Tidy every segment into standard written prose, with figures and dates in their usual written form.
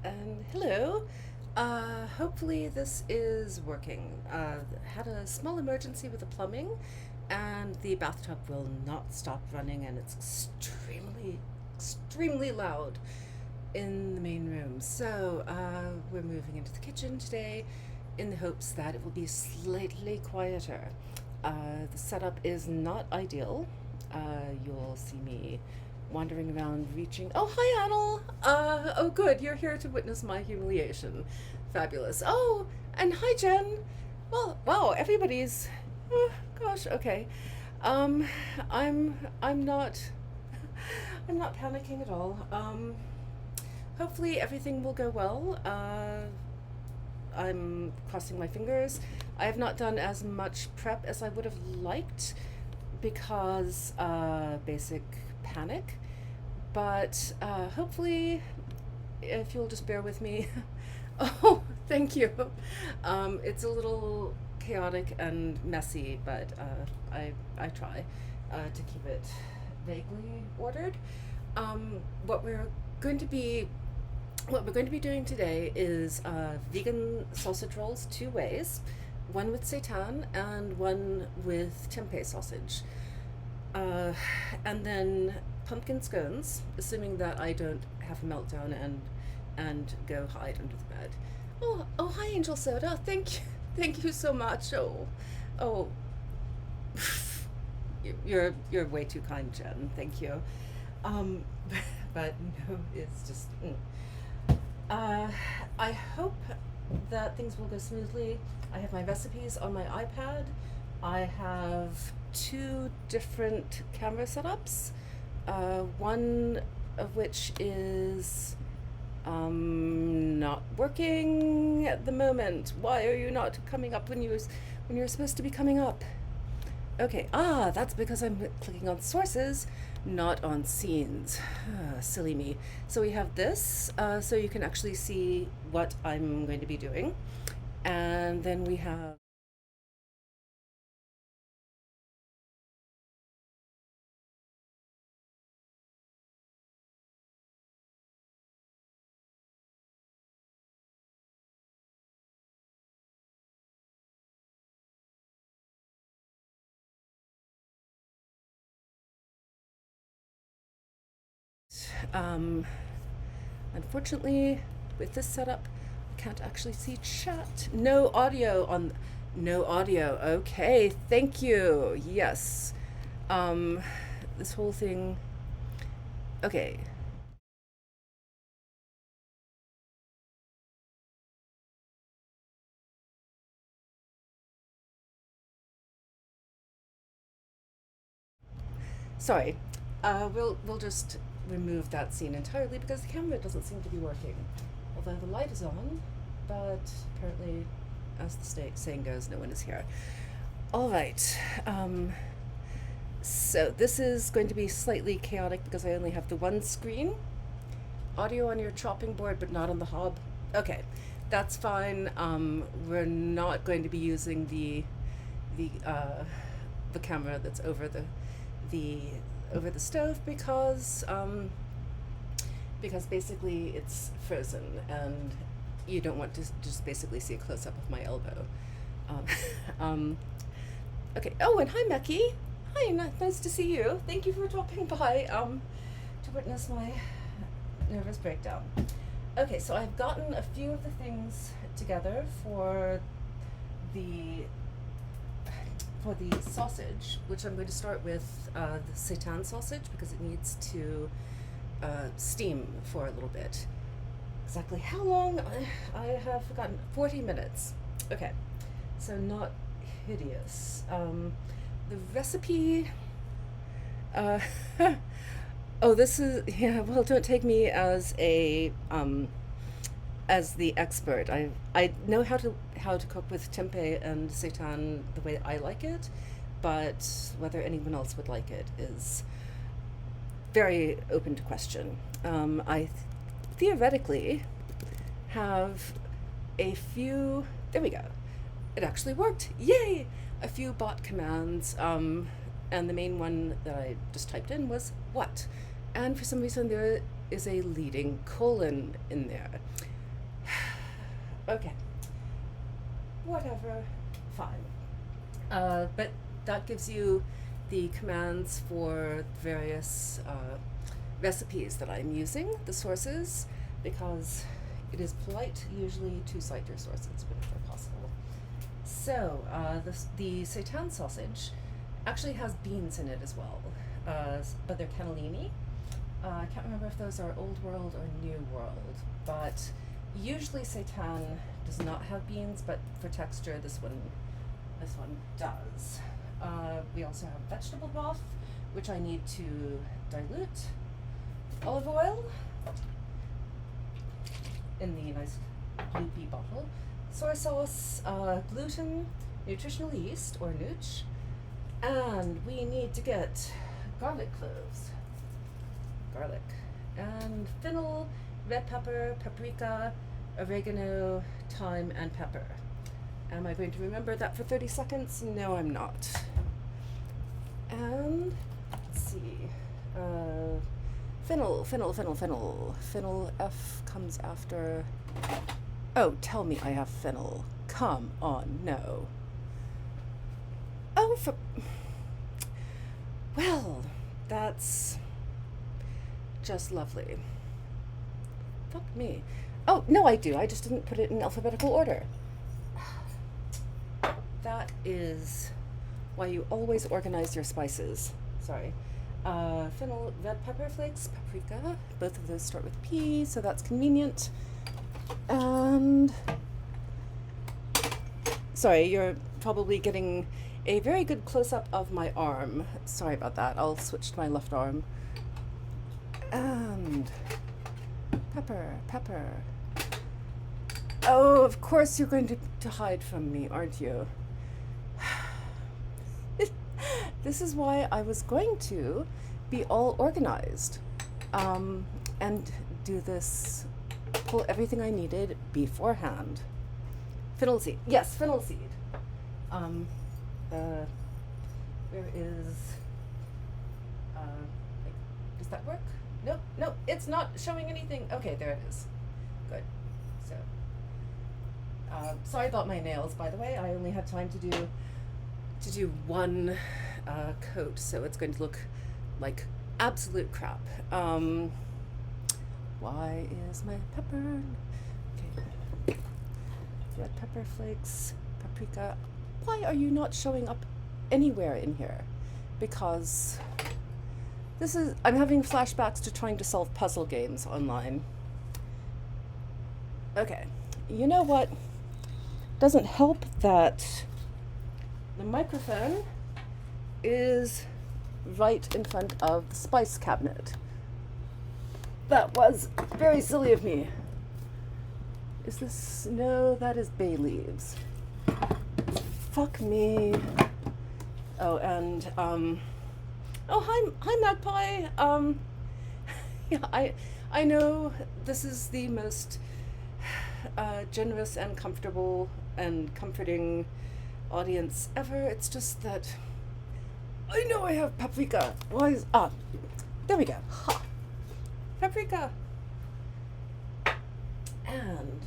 And hello. Hopefully this is working. Had a small emergency with the plumbing, and the bathtub will not stop running, and it's extremely loud in the main room. So we're moving into the kitchen today in the hopes that it will be slightly quieter. The setup is not ideal. You'll see me wandering around reaching. Oh, hi, Annel. Oh, good. You're here to witness my humiliation. Fabulous. Oh, and hi, Jen. Well, wow, everybody's. Oh, gosh, okay. Um, I'm not. I'm not panicking at all. Hopefully everything will go well. I'm crossing my fingers. I have not done as much prep as I would have liked because basic panic. But hopefully, if you'll just bear with me. Oh, thank you. It's a little chaotic and messy, but I try to keep it vaguely ordered. Um, what we're going to be what we're going to be doing today is vegan sausage rolls two ways, one with seitan and one with tempeh sausage. Uh, and then pumpkin scones, assuming that I don't have a meltdown and go hide under the bed. Oh, hi, Angel Soda. Thank you so much. Oh, you're way too kind, Jen. Thank you. Um, but no, it's just. Uh, I hope that things will go smoothly. I have my recipes on my iPad. I have two different camera setups, one of which is not working at the moment. Why are you not coming up when you're supposed to be coming up? Okay, that's because I'm clicking on sources, not on scenes. Silly me. So we have this, so you can actually see what I'm going to be doing. And then we have. Um, Unfortunately, with this setup, I can't actually see chat. No audio. Okay, thank you. Yes. Um, this whole thing. Okay. Sorry. We'll just remove that scene entirely because the camera doesn't seem to be working. Although the light is on, but apparently, as the saying goes, no one is here. All right. So this is going to be slightly chaotic because I only have the one screen. Audio on your chopping board, but not on the hob. Okay, that's fine. We're not going to be using the the camera that's the over the stove because basically it's frozen and you don't want to just basically see a close up of my elbow. Um, um, okay. Oh, and hi, Mecky. Hi, nice to see you. Thank you for dropping by to witness my nervous breakdown. Okay, so I've gotten a few of the things together the the sausage, which I'm going to start with the seitan sausage because it needs to steam for a little bit. Exactly how long? I have forgotten. 40 minutes. Okay, so not hideous. The recipe. Uh, oh, this is yeah. Well, don't take me as the expert. I know how to cook with tempeh and seitan the way I like it, but whether anyone else would like it is very open to question. I theoretically have a few. There we go. It actually worked. Yay! A few bot commands, and the main one that I just typed in was what, and for some reason there is a leading colon in there. Okay. Whatever. Fine. But that gives you the commands for various recipes that I'm using, the sources, because it is polite usually to cite your sources whenever possible. So, the seitan sausage actually has beans in it as well, but they're cannellini. I can't remember if those are Old World or New World, but usually seitan does not have beans, but for texture, this one does. We also have vegetable broth, which I need to dilute. Olive oil in the nice loopy bottle. Soy sauce, gluten, nutritional yeast, or nooch. And we need to get garlic cloves. Garlic. And fennel, red pepper, paprika, oregano, thyme, and pepper. Am I going to remember that for 30 seconds? No, I'm not. And, let's see, fennel. Fennel, F comes after, oh, tell me I have fennel. Come on, no. Oh, well, that's just lovely. Fuck me. Oh, no, I do. I just didn't put it in alphabetical order. That is why you always organize your spices. Sorry. Fennel, red pepper flakes, paprika. Both of those start with P, so that's convenient. And sorry, you're probably getting a very good close-up of my arm. Sorry about that. I'll switch to my left arm. And pepper. Oh, of course you're going to hide from me, aren't you? This is why I was going to be all organized and do this, pull everything I needed beforehand. Fennel seed. Yes, fennel seed. Where is, does that work? Nope, it's not showing anything. Okay, there it is. Good. So, sorry about my nails, by the way. I only had time to do one coat, so it's going to look like absolute crap. Why is my pepper? Okay. Red pepper flakes, paprika. Why are you not showing up anywhere in here? Because I'm having flashbacks to trying to solve puzzle games online. Okay, you know what? Doesn't help that the microphone is right in front of the spice cabinet. That was very silly of me. Is this, no, that is bay leaves. Fuck me. Oh, and, oh, hi Magpie. Yeah, I know this is the most generous and comfortable and comforting audience ever. It's just that I know I have paprika. Why is, there we go. Ha. Paprika. And,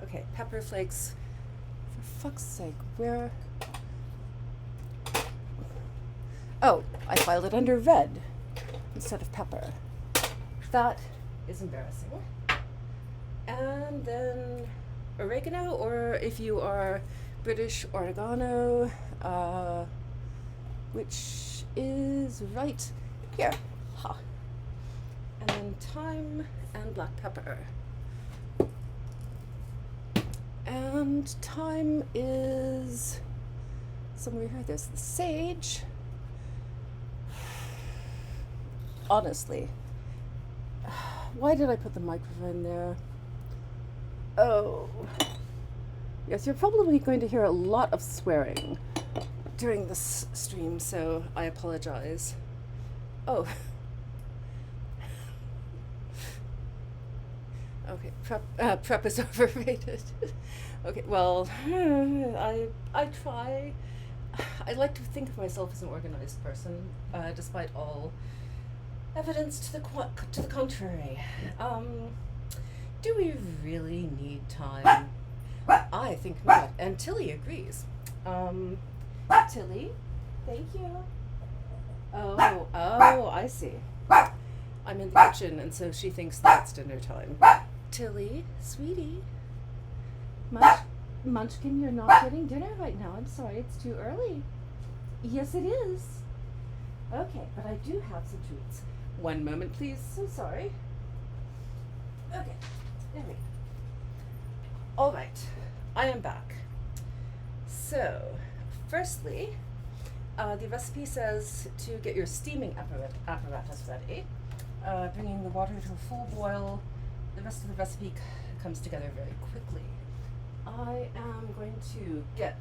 okay, pepper flakes. For fuck's sake, where? Oh, I filed it under red instead of pepper. That is embarrassing. And then oregano, or if you are British, oregano, which is right here. Ha. And then thyme and black pepper. And thyme is somewhere here. There's the sage. Honestly, why did I put the microphone there? Oh, yes, you're probably going to hear a lot of swearing during this stream, so I apologize. Oh. Okay, prep is overrated. Okay, well, I try. I like to think of myself as an organized person, despite all evidence to the contrary. Do we really need time? I think not. And Tilly agrees. Tilly? Thank you. Oh, I see. I'm in the kitchen, and so she thinks that's dinner time. Tilly, sweetie. Munchkin, you're not getting dinner right now. I'm sorry, it's too early. Yes, it is. Okay, but I do have some treats. One moment, please. So sorry. Okay, there we go. All right, I am back. So, firstly, the recipe says to get your steaming apparatus ready, bringing the water to a full boil. The rest of the recipe comes together very quickly. I am going to get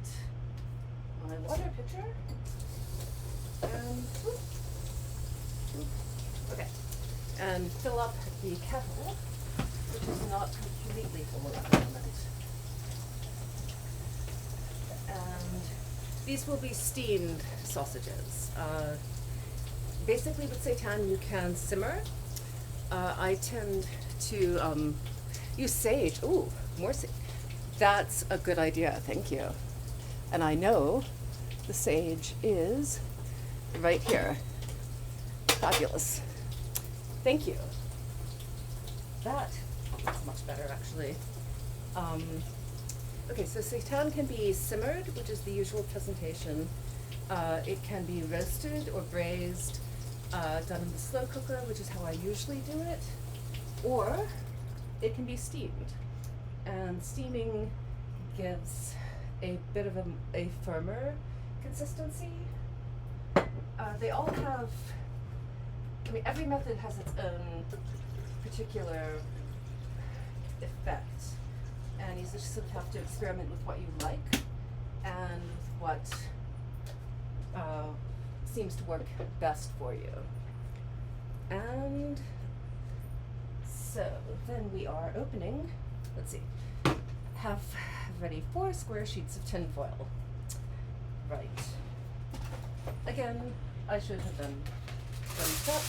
my water pitcher and okay, and fill up the kettle, which is not completely full at the moment. And these will be steamed sausages. Basically with seitan you can simmer. I tend to use sage. Ooh, more sage. That's a good idea, thank you. And I know the sage is right here. Fabulous. Thank you. That is much better, actually. Okay, so seitan can be simmered, which is the usual presentation. It can be roasted or braised, done in the slow cooker, which is how I usually do it, or it can be steamed. And steaming gives a bit of a firmer consistency. They all have, I mean, every method has its own particular effect. And you just sort of have to experiment with what you like and with what seems to work best for you. And so then we are opening, let's see, have ready 4 square sheets of tin foil. Right. Again, I should have done prep.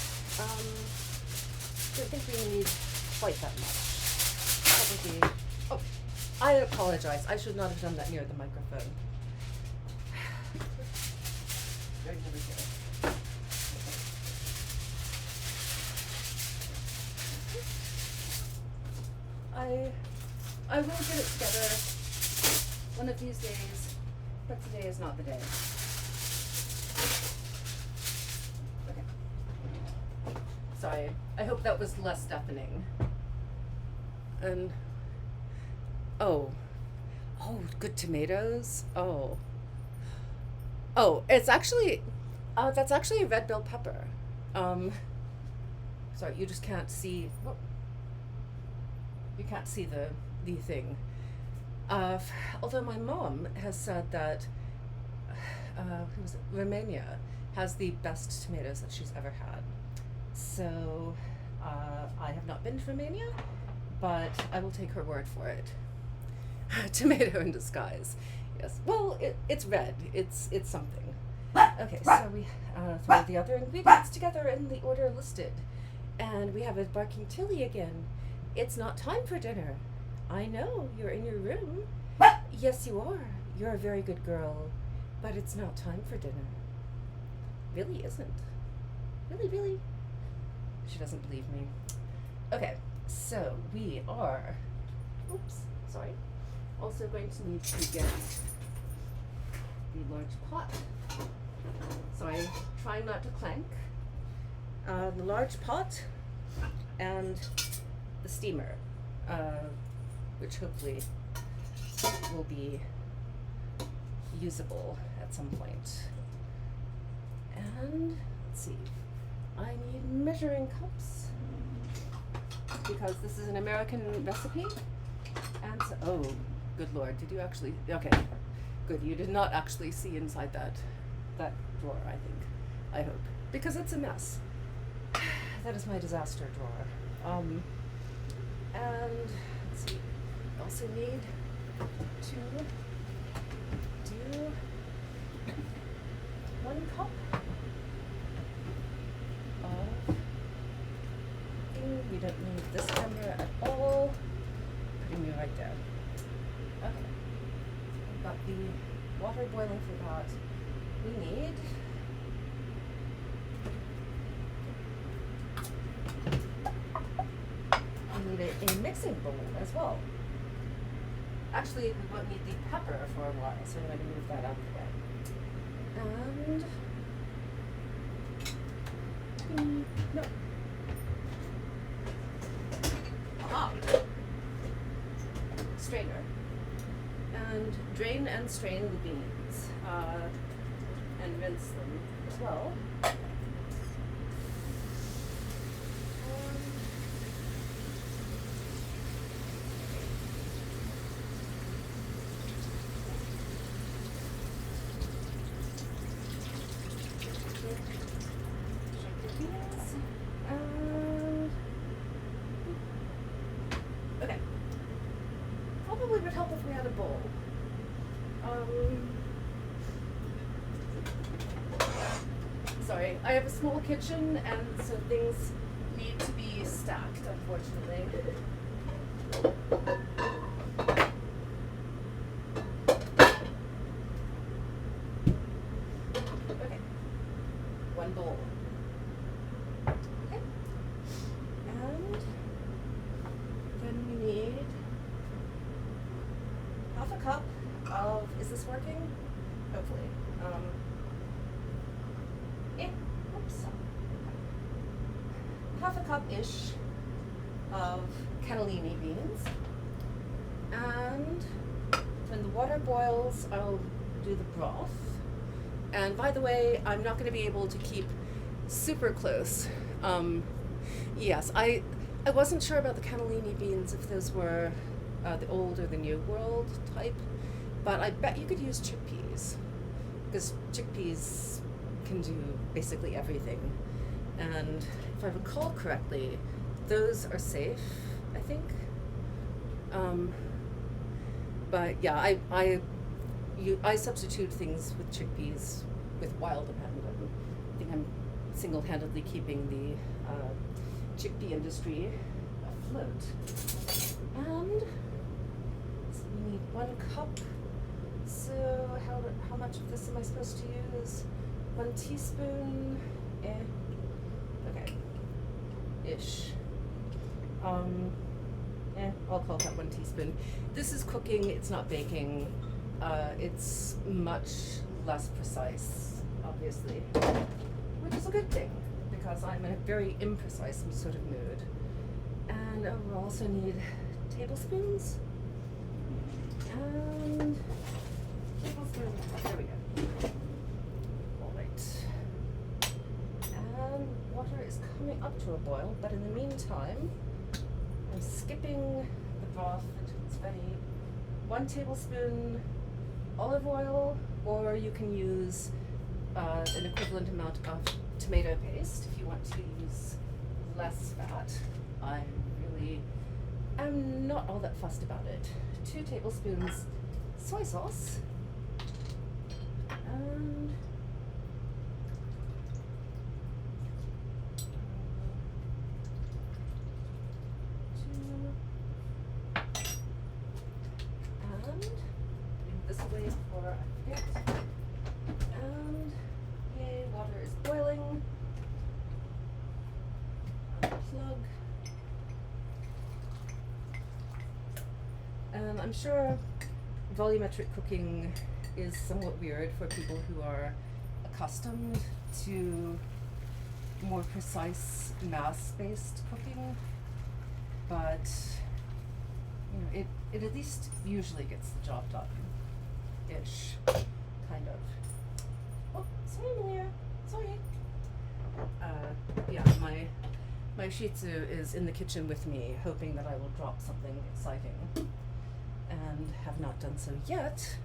Don't think we need quite that much. Probably. Oh, I apologize. I should not have done that near the microphone. Very good here. I will get it together one of these days, but today is not the day. Okay. Sorry. I hope that was less deafening. And oh, good tomatoes. Oh, it's actually, that's actually a red bell pepper. Sorry, you just can't see. Whoop. You can't see the thing. Although my mom has said that who was it? Romania has the best tomatoes that she's ever had. So I have not been to Romania, but I will take her word for it. Tomato in disguise. Yes. Well, it's red. It's something. Okay, so we throw the other ingredients together in the order listed. And we have a barking Tilly again. It's not time for dinner. I know, you're in your room. Yes, you are. You're a very good girl. But it's not time for dinner. Really isn't. Really? She doesn't believe me. Okay, so we are, oops, sorry, also going to need to get the large pot. Sorry, trying not to clank. The large pot and the steamer, which hopefully will be usable at some point. And let's see, I need measuring cups because this is an American recipe. And so, oh, good Lord, did you actually, okay, good, you did not actually see inside that drawer, I hope, because it's a mess. That is my disaster drawer. And let's see, we also need to do 1 cup of, we don't need this camera at all. Give me right there. Okay. We've got the water boiling for that. We need a mixing bowl as well. Actually, we won't need the pepper for a while, so I'm going to move that out of the way. And no. Aha. Strainer. And drain and strain the beans, and rinse them as well. Okay. Probably would help if we had a bowl. Sorry, I have a small kitchen, and so things need to be stacked, unfortunately. Okay, one bowl. Okay, and then we need half a cup of, is this working? Hopefully. Oops. Half a cup-ish of cannellini beans. And when the water boils, I'll do the broth. And by the way, I'm not going to be able to keep super close. Yes, I wasn't sure about the cannellini beans, if those were the old or the new world type, but I bet you could use chickpeas, because chickpeas can do basically everything. And if I recall correctly, those are safe, I think. But yeah, I substitute things with chickpeas with wild abandon. I think I'm single-handedly keeping the chickpea industry afloat. And so we need 1 cup. So how much of this am I supposed to use? 1 teaspoon. Okay. Ish. I'll call that 1 teaspoon. This is cooking, it's not baking. It's much less precise, obviously, which is a good thing, because I'm in a very imprecise sort of mood. And we'll also need tablespoons. And tablespoons, there we go. All right. And water is coming up to a boil, but in the meantime, I'm skipping the broth until it's ready. 1 tablespoon olive oil, or you can use an equivalent amount of tomato paste if you want to use less fat. I really am not all that fussed about it. 2 tablespoons soy sauce, and putting this away before I forget. And yay, water is boiling. Unplug. And I'm sure volumetric cooking is somewhat weird for people who are accustomed to more precise mass-based cooking, but you know, it at least usually gets the job done, ish, kind of. Oh, sorry, Amelia, sorry. Yeah, my Shih Tzu is in the kitchen with me, hoping that I will drop something exciting, and have not done so yet,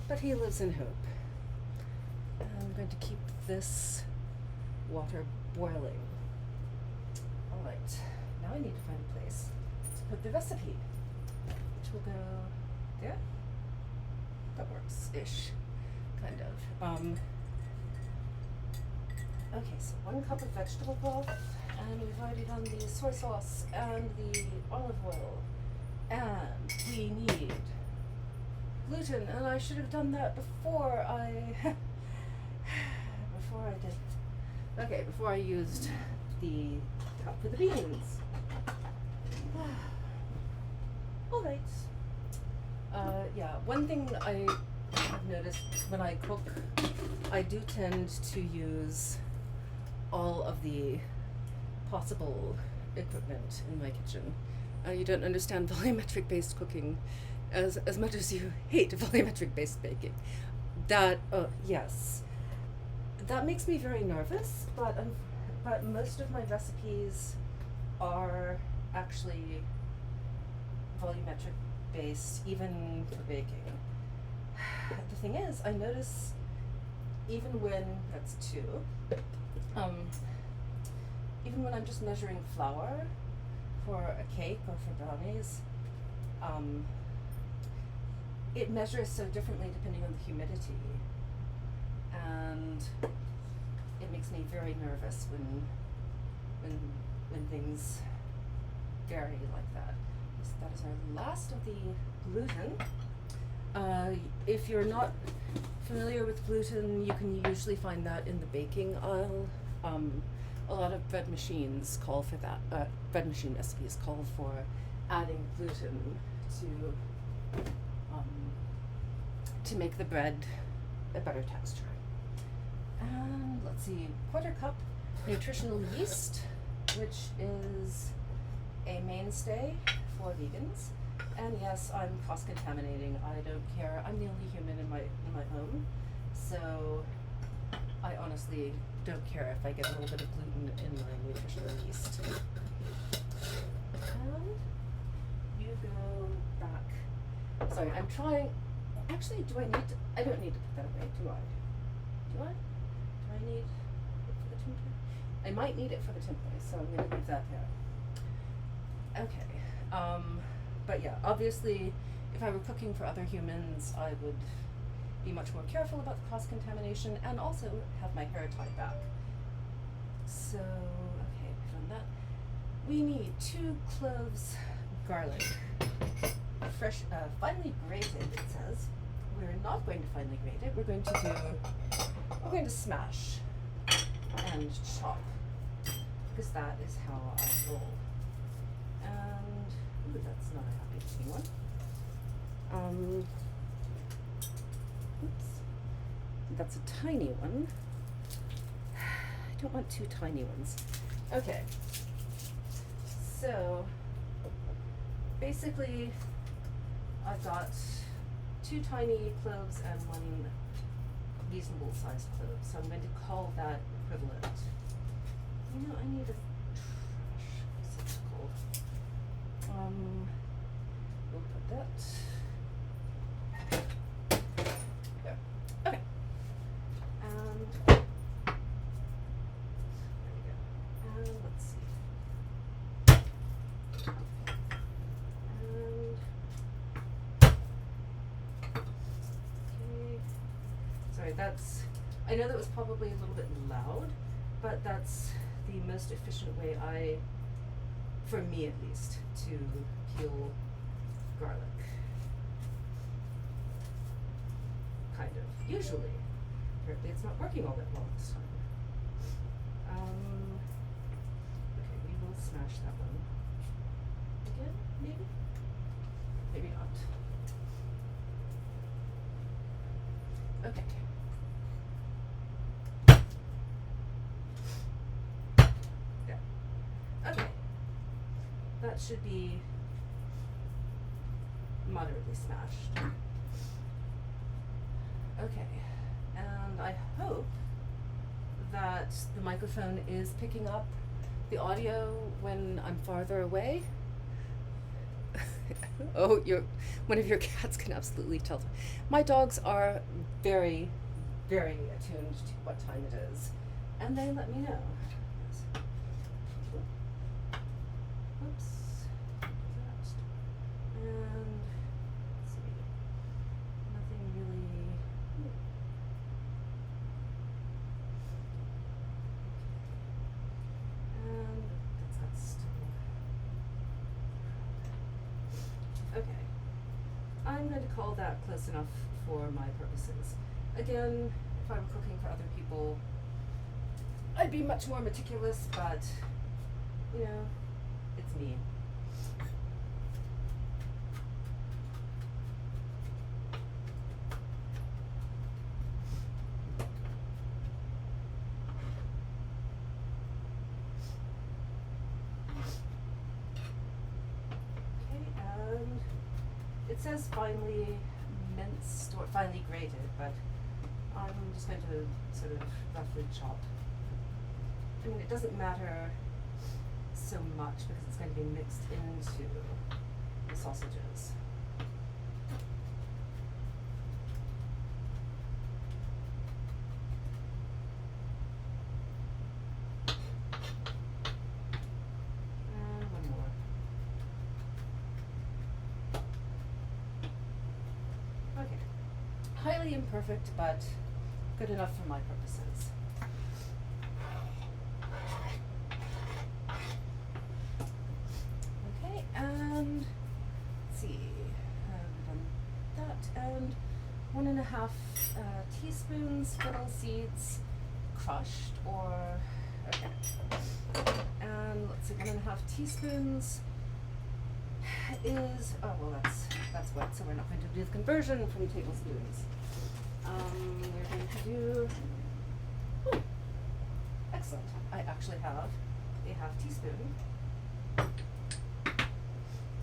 but he lives in hope. And I'm going to keep this water boiling. All right, now I need to find a place to put the recipe, which will go there. That works-ish, kind of. Okay, so 1 cup of vegetable broth, and we've already done the soy sauce and the olive oil. And we need gluten, and I should have done that before I before I did. Okay, before I used the cup for the beans. All right. Yeah, one thing I have noticed when I cook, I do tend to use all of the possible equipment in my kitchen. You don't understand volumetric based cooking as much as you hate volumetric based baking. That, yes, that makes me very nervous, but most of my recipes are actually volumetric based, even for baking. The thing is, I notice even when that's two, even when I'm just measuring flour for a cake or for brownies, it measures so differently depending on the humidity, and it makes me very nervous when things vary like that. So that is our last of the gluten. If you're not familiar with gluten, you can usually find that in the baking aisle. A lot of bread machines call for that. Bread machine recipes call for adding gluten to make the bread a better texture. And let's see, 1/4 cup nutritional yeast, which is a mainstay for vegans. And yes, I'm cross-contaminating. I don't care. I'm the only human in my home, so I honestly don't care if I get a little bit of gluten in my nutritional yeast. And you go back. Sorry, I'm trying. Actually, do I need to? I don't need to put that away, do I? Do I? Do I need it for the template? I might need it for the template, so I'm going to leave that there. Okay. But yeah, obviously, if I were cooking for other humans, I would be much more careful about the cross-contamination and also have my hair tied back. So, okay, we've done that. We need 2 cloves garlic. Fresh, finely grated, it says. We're not going to finely grate it. We're going to smash and chop, because that is how I roll. And, ooh, that's not a happy looking one. Oops. That's a tiny one. I don't want 2 tiny ones. Okay. So, basically, I've got 2 tiny cloves and 1 reasonable sized clove, so I'm going to call that equivalent. You know, I need a trash receptacle. We'll put that there. Okay. And there we go. And let's see. And okay. Sorry, that's, I know that was probably a little bit loud, but that's the most efficient way for me at least, to peel garlic. Kind of. Usually. Apparently it's not working all that well this time. Okay, we will smash that one. Again, maybe? Maybe not. Okay. There. Okay. That should be moderately smashed. Okay. And I hope that the microphone is picking up the audio when I'm farther away. Oh, one of your cats can absolutely tell. My dogs are very, very attuned to what time it is, and they let me know. Oops. And let's see. Nothing really. And that's still. Okay. I'm going to call that close enough for my purposes. Again, if I were cooking for other people, I'd be much more meticulous, but, you know, it's me. Okay, and it says finely minced or finely grated, but I'm just going to sort of roughly chop. I mean, it doesn't matter so much because it's going to be mixed into the sausages. And one more. Okay. Highly imperfect, but good enough for my purposes. Okay, and let's see, I've done that, and 1.5 teaspoons fiddle seeds, crushed, or, okay, and let's see, 1.5 teaspoons is, oh well, that's wet, so we're not going to do the conversion from tablespoons. We're going to do, ooh, excellent, I actually have a 1/2 teaspoon.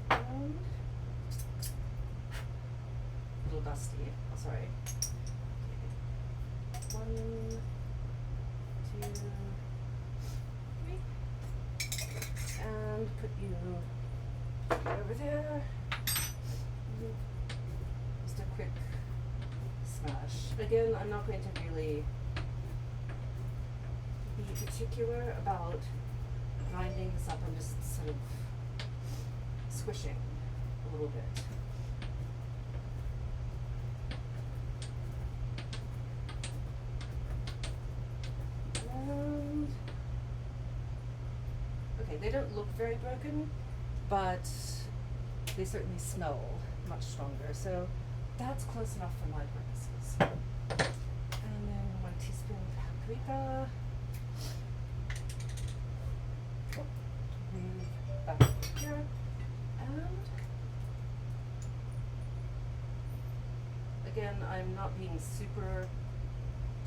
And a little dusty, oh sorry. Okay. 1, 2, 3. And put you over there. Just a quick smash. Again, I'm not going to really be particular about grinding this up. I'm just sort of squishing a little bit. And okay, they don't look very broken, but they certainly smell much stronger. So that's close enough for my purposes. And then 1 teaspoon paprika. Oh, move back over here. And again, I'm not being super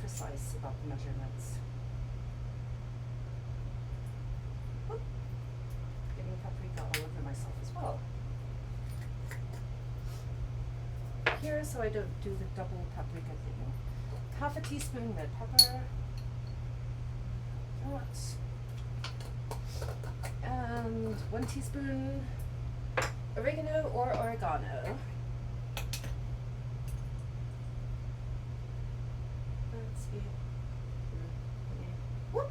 precise about the measurements. Oop. Getting paprika all over myself as well. Here, so I don't do the double paprika thing. 1/2 teaspoon red pepper. That. And 1 teaspoon oregano or oregano. Let's see. Whoop!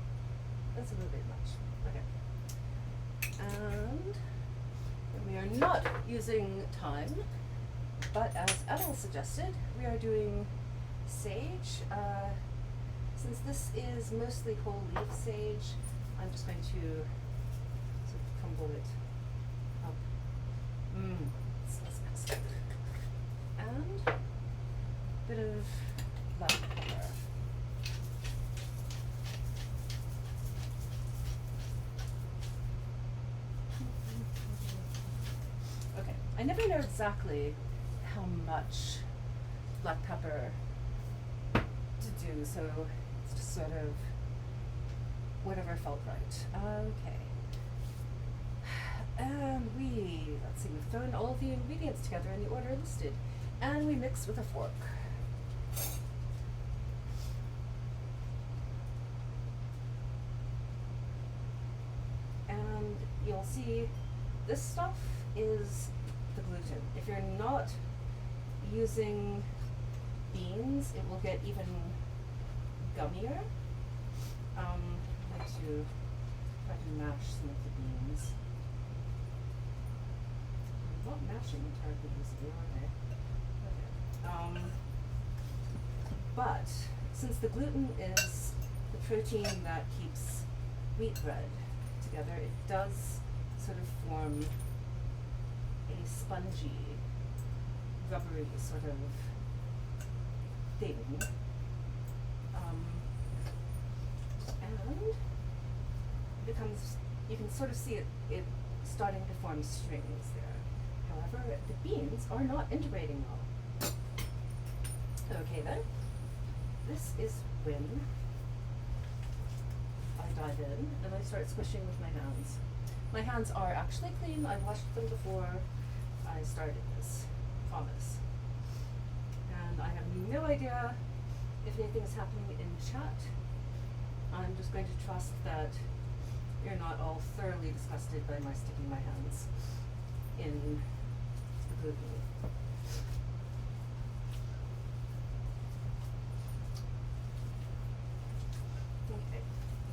That's a little bit much. Okay. And we are not using thyme, but as Emil suggested, we are doing sage. Since this is mostly whole leaf sage, I'm just going to sort of crumble it up. It smells excellent. And a bit of black pepper. Okay, I never know exactly how much black pepper to do, so it's just sort of whatever felt right. Okay. And let's see, we've thrown all of the ingredients together in the order listed, and we mix with a fork. And you'll see this stuff is the gluten. If you're not using beans, it will get even gummier. I'm going to try to mash some of the beans. I'm not mashing terribly easily, are they? Okay. But since the gluten is the protein that keeps wheat bread together, it does sort of form a spongy, rubbery sort of thing. And it becomes, you can sort of see it starting to form strings there. However, the beans are not integrating well. Okay then, this is when I dive in and I start squishing with my hands. My hands are actually clean. I washed them before I started this, promise. And I have no idea if anything's happening in chat. I'm just going to trust that you're not all thoroughly disgusted by my sticking my hands in the glue. Okay.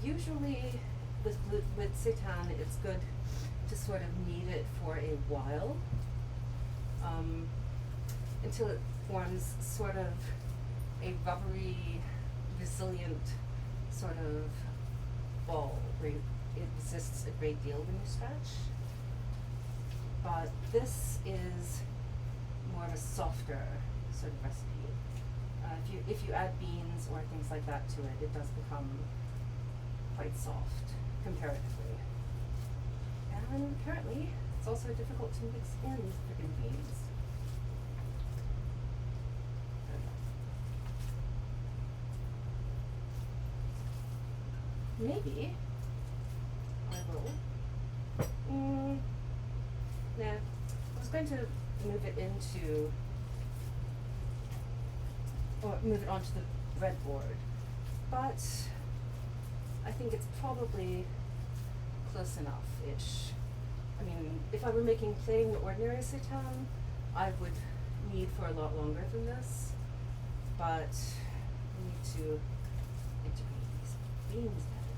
Usually with seitan, it's good to sort of knead it for a while, until it forms sort of a rubbery, resilient sort of ball where it resists a great deal when you stretch. But this is more of a softer sort of recipe. If you add beans or things like that to it, it does become quite soft comparatively. And apparently, it's also difficult to mix in freaking beans. Maybe I will. Nah, I was going to move it into, or move it onto the breadboard, but I think it's probably close enough-ish. I mean, if I were making plain ordinary seitan, I would knead for a lot longer than this, but I need to integrate these beans better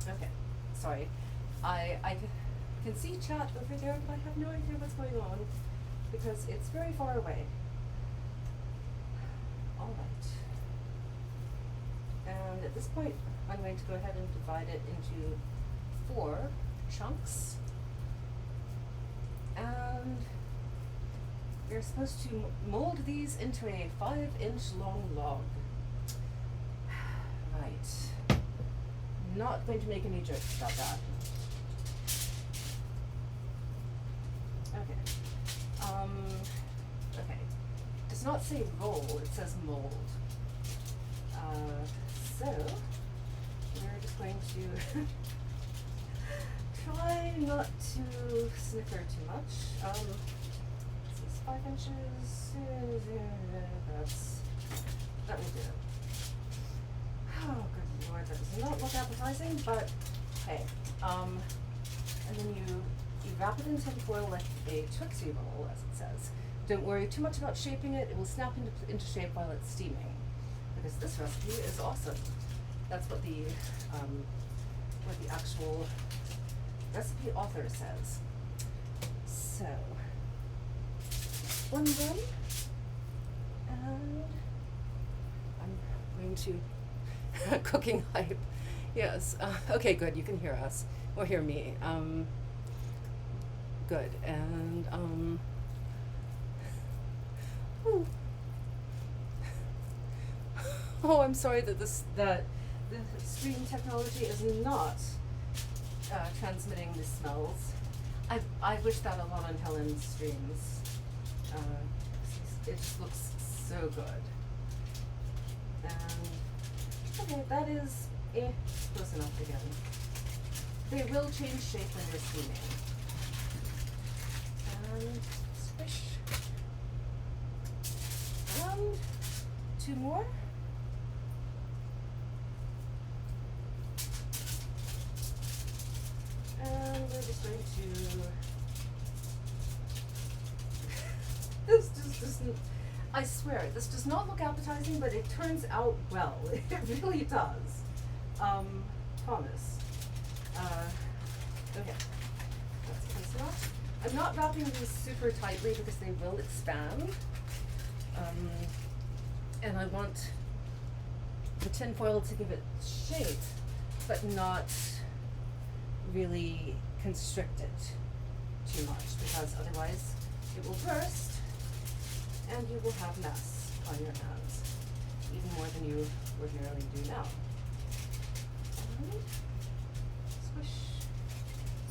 now. Okay, sorry. I can see chat over there, but I have no idea what's going on because it's very far away. All right. And at this point, I'm going to go ahead and divide it into 4 chunks. And we're supposed to mold these into a 5-inch long log. Right. Not going to make any jokes about that. Okay. Okay. It does not say roll, it says mold. So, we're just going to try not to snicker too much. This is 5 inches. That will do. Oh, good lord, that does not look appetizing, but hey. And then you wrap it in tin foil like a Tootsie Roll, as it says. Don't worry too much about shaping it. It will snap into shape while it's steaming. Because this recipe is awesome. That's what the actual recipe author says. So, 1 bun, and I'm going to cooking hype. Yes. Okay. Good. You can hear us or hear me. Good. And ooh. Oh, I'm sorry that the stream technology is not transmitting the smells. I wish that a lot on Helen's streams. It just looks so good. And okay, that is close enough again. They will change shape when they're steaming. And squish. And 2 more. And we're just going to this just doesn't, I swear, this does not look appetizing, but it turns out well. It really does. Promise. Okay. That's close enough. I'm not wrapping these super tightly because they will expand. And I want the tin foil to give it shape, but not really constrict it too much, because otherwise it will burst and you will have mess on your hands, even more than you ordinarily do now. And squish,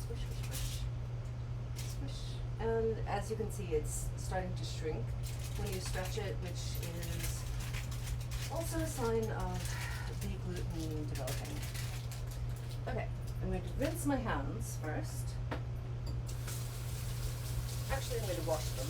squish, squish, squish, squish. And as you can see, it's starting to shrink when you stretch it, which is also a sign of the gluten developing. Okay, I'm going to rinse my hands first. Actually, I'm going to wash them.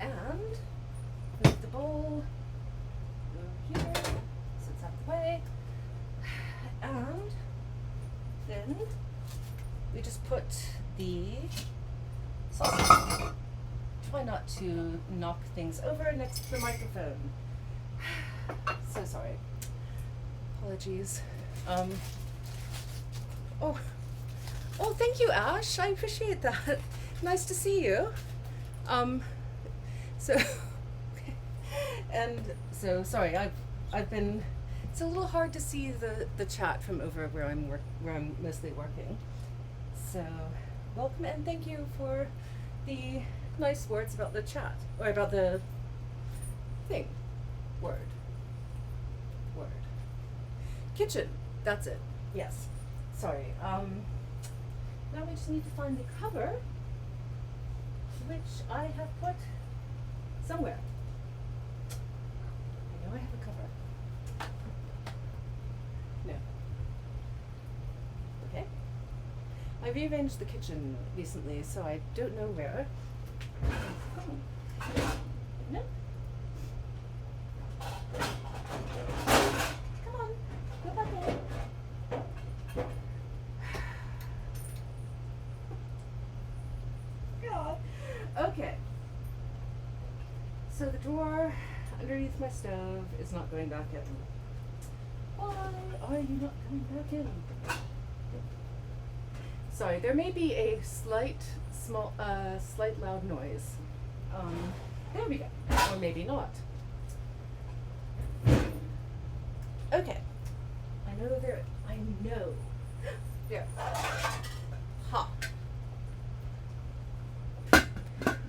And move the bowl over here, so it's out of the way. And then we just put the sausage. Try not to knock things over next to the microphone. So sorry. Apologies. Oh, thank you, Ash. I appreciate that. Nice to see you. So, and so sorry. I've been. It's a little hard to see the chat from over where I'm mostly working. So, welcome and thank you for the nice words about the chat, or about the thing. Word. Kitchen. That's it. Yes. Sorry. Now we just need to find the cover, which I have put somewhere. I know I have a cover. No. Okay. I rearranged the kitchen recently, so I don't know where. No. Come on, go back in. God. Okay. So the drawer underneath my stove is not going back in. Why are you not coming back in? Sorry, there may be a slight loud noise. There we go. Or maybe not. Okay. I know. There. Ha.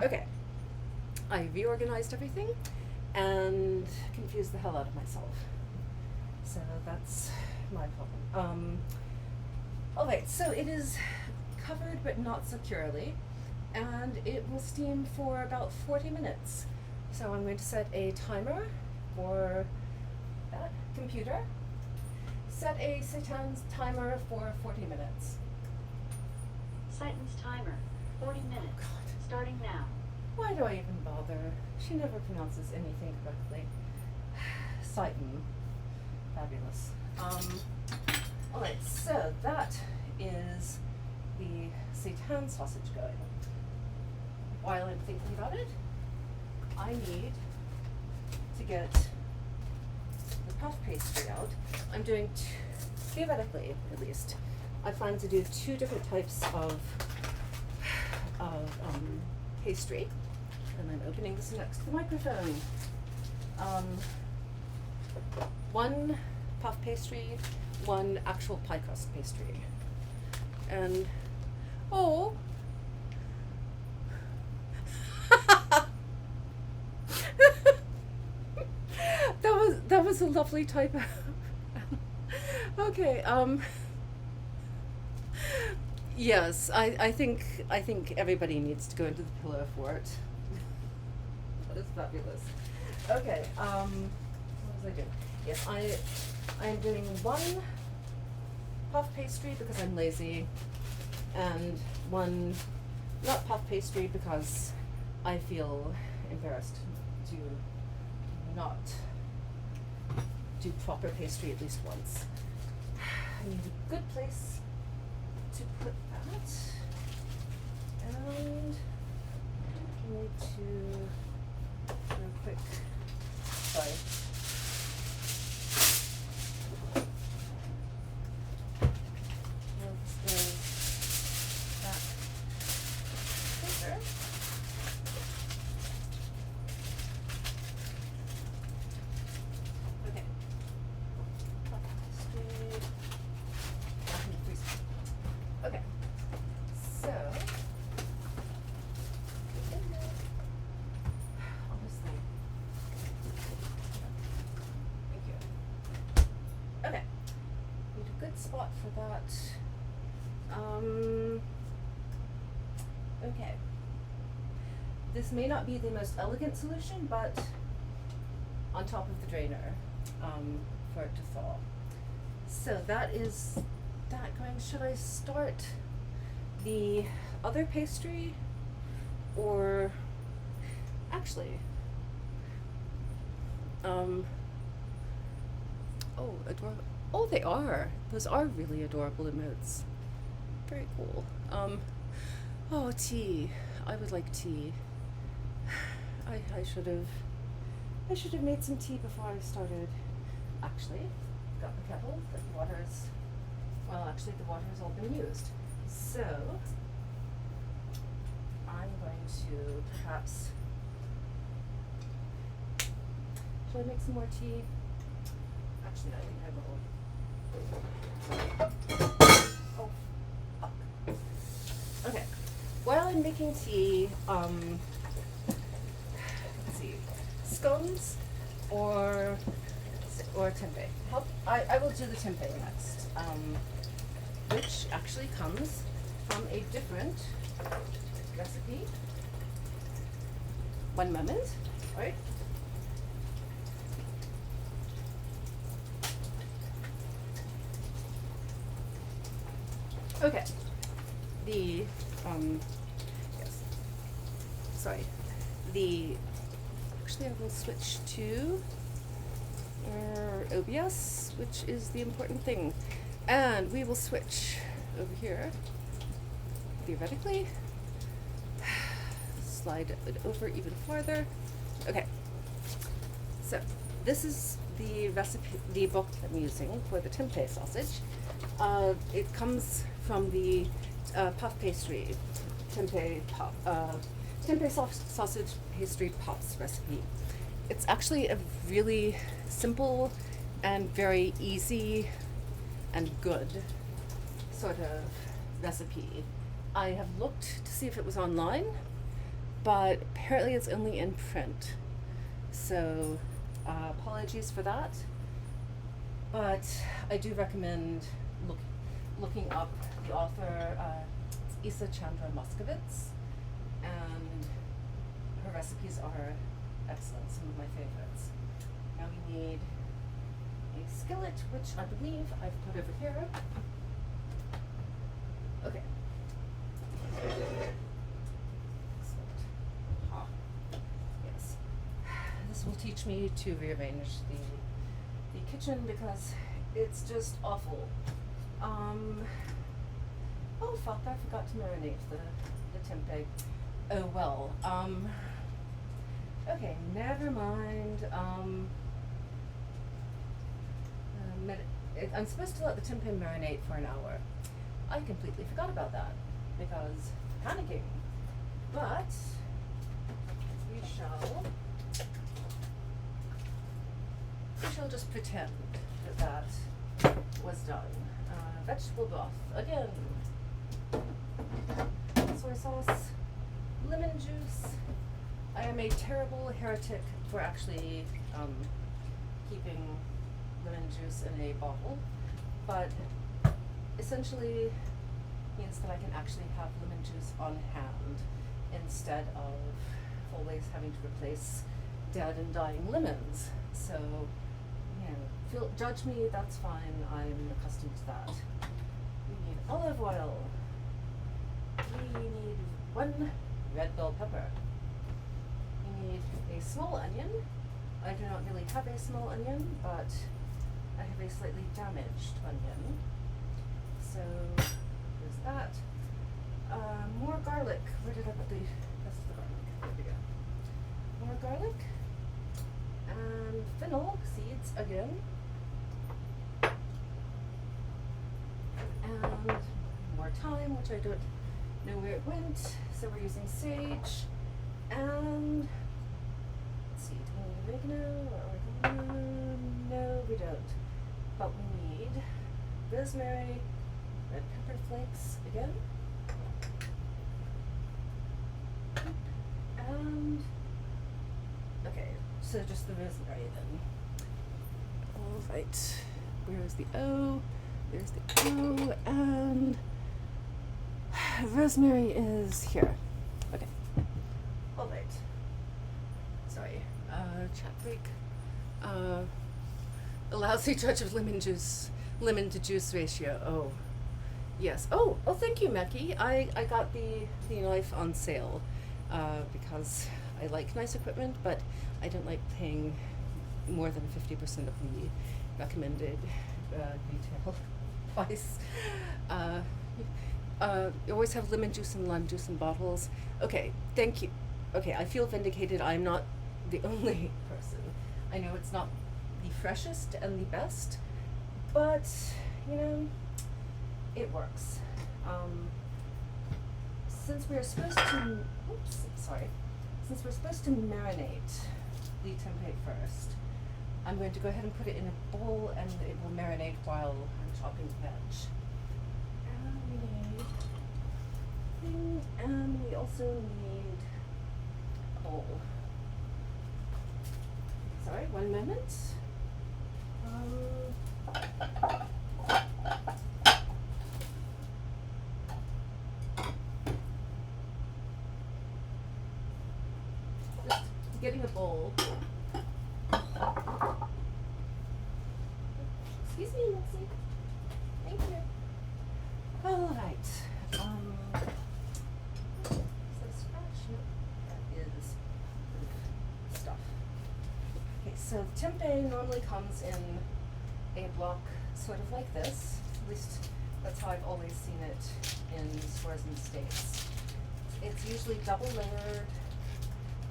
Okay. I reorganized everything and confused the hell out of myself. So that's my problem. Alright, so it is covered but not securely, and it will steam for about 40 minutes. So I'm going to set a timer for that computer. Set a Satan's timer for 40 minutes. Satan's timer, 40 minutes, God. starting now. Why do I even bother? She never pronounces anything correctly. Satan. Fabulous. Alright, so that is the seitan sausage going. While I'm thinking about it, I need to get the puff pastry out. I'm doing, theoretically at least, I plan to do 2 different types of pastry. And I'm opening this next to the microphone. 1 puff pastry, 1 actual pie crust pastry. And, oh. that was a lovely typo. Okay, yes, I think everybody needs to go into the pillow for it. That is fabulous. Okay, what was I doing? Yes, I am doing 1 puff pastry because I'm lazy, and 1 not puff pastry because I feel embarrassed to not do proper pastry at least once. I need a good place to put that. And I need to do a quick, sorry. This is that filter. Okay. Okay. So, honestly, thank you. Okay, need a good spot for that. Okay. This may not be the most elegant solution, but on top of the drainer, for it to thaw. So that is that going. Should I start the other pastry, or actually, oh, adorable. Oh, they are. Those are really adorable emotes. Very cool. Oh, tea. I would like tea. I should have made some tea before I started. Actually, got the kettle. The water's, well, actually the water has all been used. So, I'm going to perhaps, shall I make some more tea? Actually, I think I will. Oh, fuck. Okay. While I'm making tea, let's see, scones or tempeh. I will do the tempeh next, which actually comes from a different recipe. One moment, right? Okay. The yes. Sorry. Actually I will switch to OBS, which is the important thing. And we will switch over here. Theoretically. Slide it over even farther. Okay. So this is the recipe, the book I'm using for the tempeh sausage. It comes from the puff pastry, tempeh sausage pastry puffs recipe. It's actually a really simple and very easy and good sort of recipe. I have looked to see if it was online, but apparently it's only in print. So apologies for that. But I do recommend looking up the author, Isa Chandra Moskovitz, and her recipes are excellent, some of my favorites. Now we need a skillet, which I believe I've put over here. Okay. Excellent. Ah, yes. This will teach me to rearrange the kitchen because it's just awful. Oh fuck, I forgot to marinate the tempeh. Oh well, okay, never mind. I'm supposed to let the tempeh marinate for an hour. I completely forgot about that because panicking. But we shall just pretend that was done. Vegetable broth again. Soy sauce, lemon juice. I am a terrible heretic for actually keeping lemon juice in a bottle, but essentially means that I can actually have lemon juice on hand instead of always having to replace dead and dying lemons. So, you know, judge me, that's fine, I'm accustomed to that. We need olive oil. We need 1 red bell pepper. We need a small onion. I do not really have a small onion, but I have a slightly damaged onion. So there's forgot about this is the garlic. There we go. More garlic. And fennel seeds again. And more thyme, which I don't know where it went. So we're using sage. And let's see, do we need oregano or oregano? No, we don't. But we need rosemary, red pepper flakes again. And okay, so just the rosemary then. All right, where is the O? There's the O, and rosemary is here. Okay. All right. Sorry. Chat break. A lousy judge of lemon to juice ratio. Oh, yes. Oh, thank you, Mackie. I got the knife on sale because I like nice equipment, but I don't like paying more than 50% of the recommended retail price. You always have lemon juice and lime juice in bottles. Okay, thank you. Okay, I feel vindicated. I'm not the only person. I know it's not the freshest and the best, but you know, it works. Since we're supposed to, since we're supposed to marinate the tempeh first, I'm going to go ahead and put it in a bowl, and it will marinate while I'm chopping veg. And we also need a bowl. Sorry, 1 moment. Just getting a bowl. Excuse me, Nancy. Thank you. All right. So tempeh normally comes in a block sort of like this. At least that's how I've always seen it in stores in the States. It's usually double layered,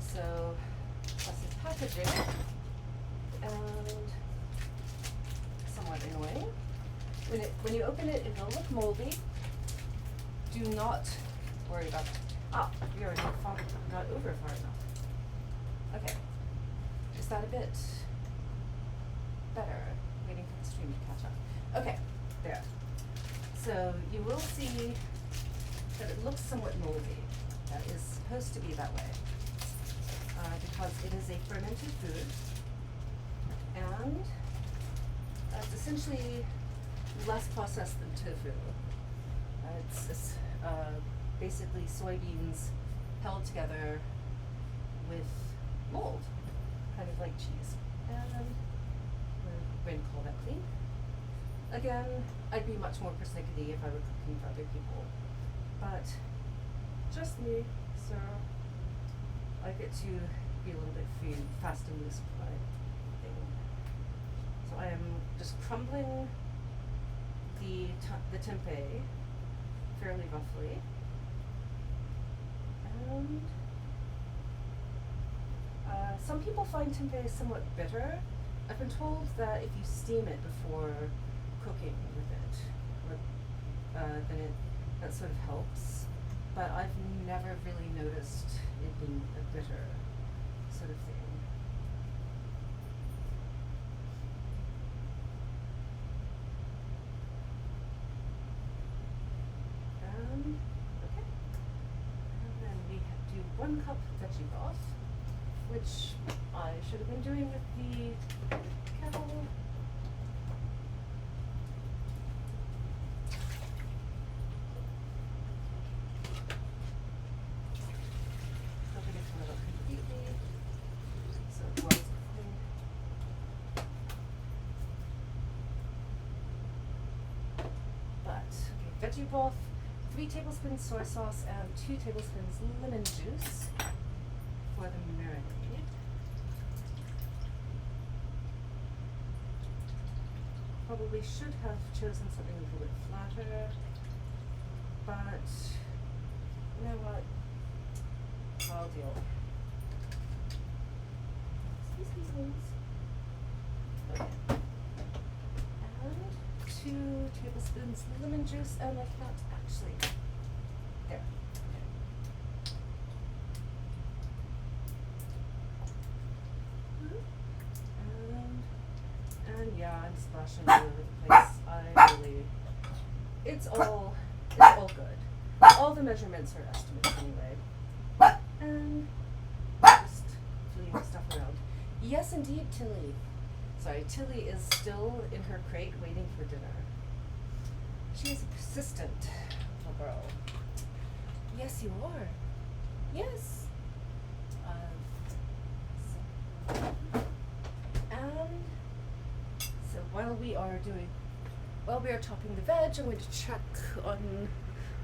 so plus its packaging, and somewhat annoying. When you open it, it will look moldy. Do not worry about it. We already got over far enough. Okay. Is that a bit better? Waiting for the stream to catch up. Okay, there. So you will see that it looks somewhat moldy. That is supposed to be that way because it is a fermented food, and it's essentially less processed than tofu. It's basically soybeans held together with mold. Kind of like cheese. And we're going to call that clean. Again, I'd be much more persnickety if I were cooking for other people. But just me, so I get to be a little bit free and fast and loose with my thing. So I am just crumbling the tempeh fairly roughly. And some people find tempeh somewhat bitter. I've been told that if you steam it before cooking with it, then that sort of helps. But I've never really noticed it being a bitter sort of thing. Okay. And then we do 1 cup veggie broth, which I should have been doing with the kettle. Hoping it's not up completely, so it was clean. But, okay, veggie broth, 3 tablespoons soy sauce, and 2 tablespoons lemon juice for the marinade. Probably should have chosen something a little bit flatter, but you know what? I'll deal. Excuse me, please. Okay. And 2 tablespoons lemon juice, and I can't actually. There. And yeah, I'm splashing all over the place. I really, it's all good. All the measurements are estimates anyway. And just fleeing stuff around. Yes, indeed, Tilly. Sorry, Tilly is still in her crate waiting for dinner. She is a persistent little girl. Yes, you are. Yes. And so while we are chopping the veg, I'm going to check on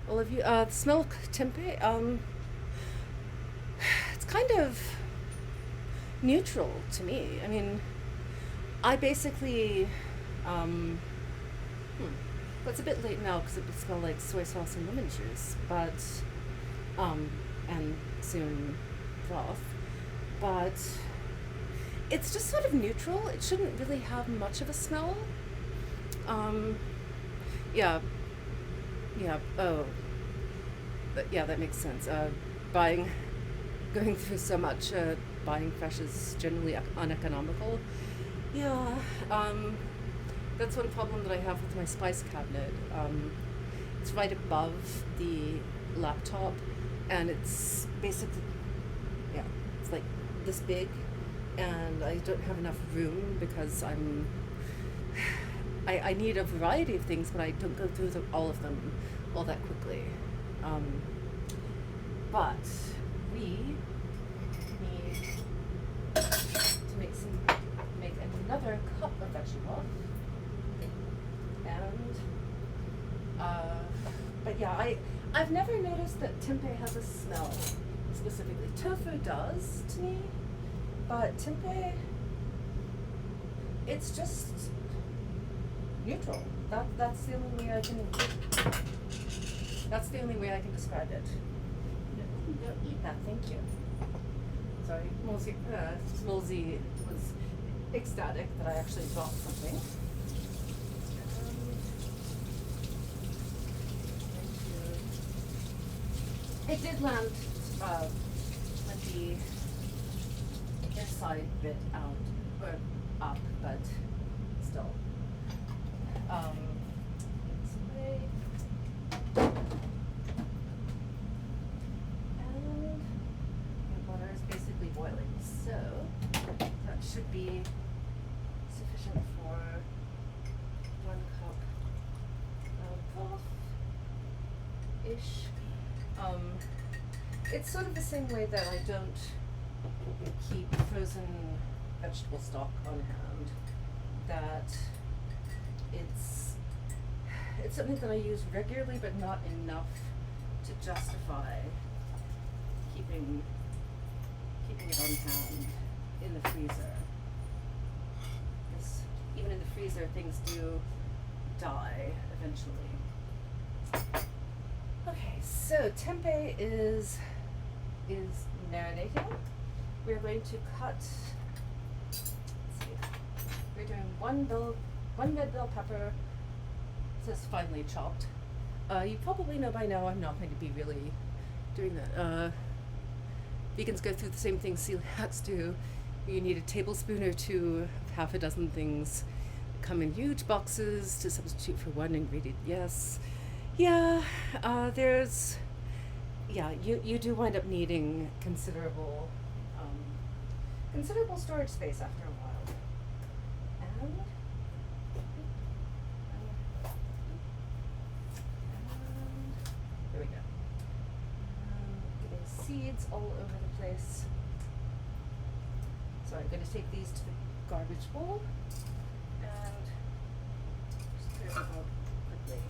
all of you. The smell of tempeh, it's kind of neutral to me. I mean, I basically, well, it's a bit late now because it would smell like soy sauce and lemon juice, but, and soon broth, but it's just sort of neutral. It shouldn't really have much of a smell. But yeah, that makes sense. Going through so much, buying fresh is generally uneconomical. Yeah, that's one problem that I have with my spice cabinet. It's right above the laptop, and it's basically, yeah, it's like this big, and I don't have enough room because I need a variety of things, but I don't go through all of them all that quickly. But we need to make another cup of vegetable. And but yeah, I've never noticed that tempeh has a smell specifically. Tofu does to me, but tempeh, it's just neutral. That's the only way I can. That's the only way I can describe it. Don't eat that, thank you. Sorry, Smolzy was ecstatic that I actually dropped something. It did land with the inside bit out or up, but still. This way. And the water is basically boiling, so that should be sufficient for 1 cup of broth-ish. It's sort of the same way that I don't keep frozen vegetable stock on hand. That it's something that I use regularly, but not enough to justify keeping it on hand in the freezer. Because even in the freezer, things do die eventually. Okay, so tempeh is marinating. We're going to cut. Let's see. We're doing one red bell pepper. It says finely chopped. You probably know by now I'm not going to be really doing that. Vegans go through the same thing celiacs do. You need a tablespoon or 2 of half a dozen things. Come in huge boxes to substitute for one ingredient. Yes. Yeah, you do wind up needing considerable storage space after a while. And there we go. Getting seeds all over the place. So I'm going to take these to the garbage bowl and just clear them out quickly.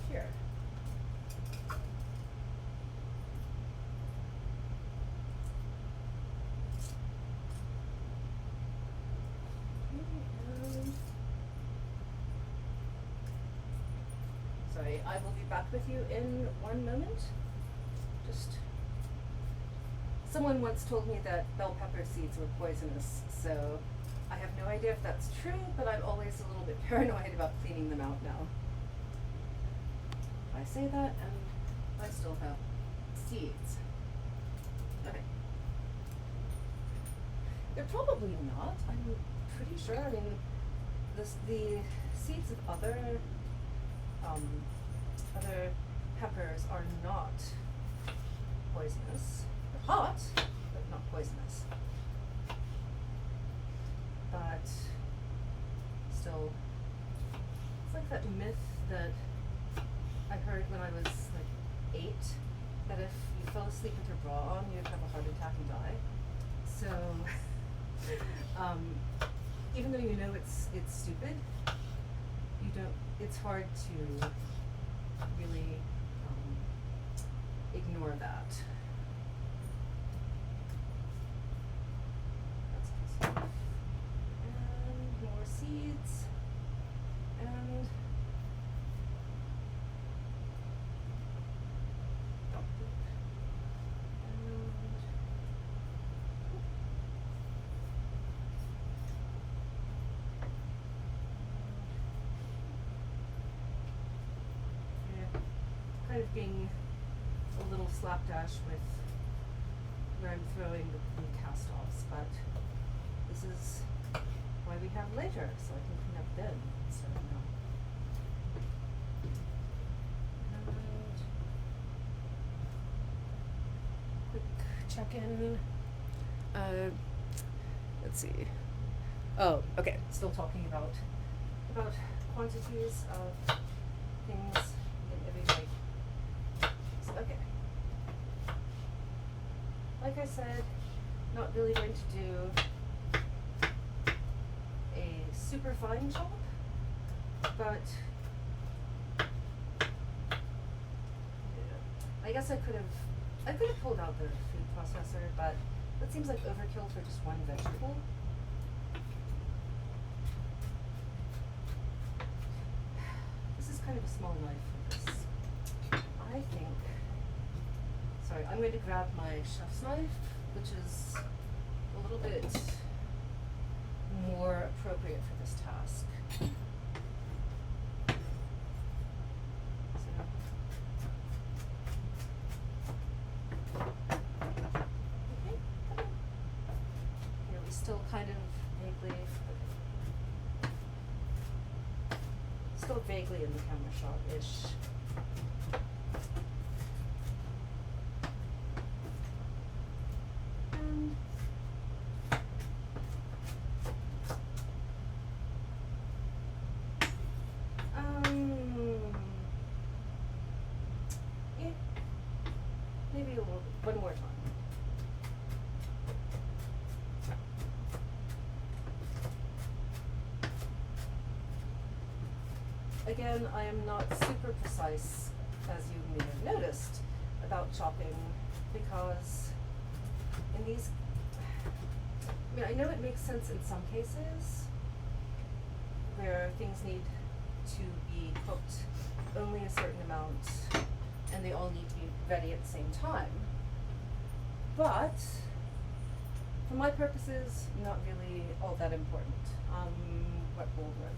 Here. Sorry, I will be back with you in 1 moment. Just Someone once told me that bell pepper seeds were poisonous, so I have no idea if that's true, but I'm always a little bit paranoid about cleaning them out now. I say that, and I still have seeds. Okay. They're probably not. I'm pretty sure. I mean, the seeds of other peppers are not poisonous. They're hot, but not poisonous. But still, it's like that myth that I heard when I was like 8, that if you fell asleep with your bra on, you'd have a heart attack and die. So, even though you know it's stupid, you don't. It's hard to really ignore that. That's good stuff. And more seeds. And kind of being a little slapdash with where I'm throwing the cast-offs, but this is why we have later, so I can clean up then instead of now. And quick check-in. Let's see. Oh, okay. Still talking about quantities of things in everyday. So, okay. Like I said, not really going to do a super fine chop, but I guess I could have pulled out the food processor, but that seems like overkill for just one vegetable. This is kind of a small knife for this. I think. Sorry, I'm going to grab my chef's knife, which is a little bit more appropriate for this task. Okay. Here we still kind of vaguely in the camera shot-ish. Yeah, maybe a little bit, one more time. Again, I am not super precise, as you may have noticed, about chopping, because in these, I mean, I know it makes sense in some cases where things need to be cooked only a certain amount and they all need to be ready at the same time. But for my purposes, not really all that important. What bowl do I use?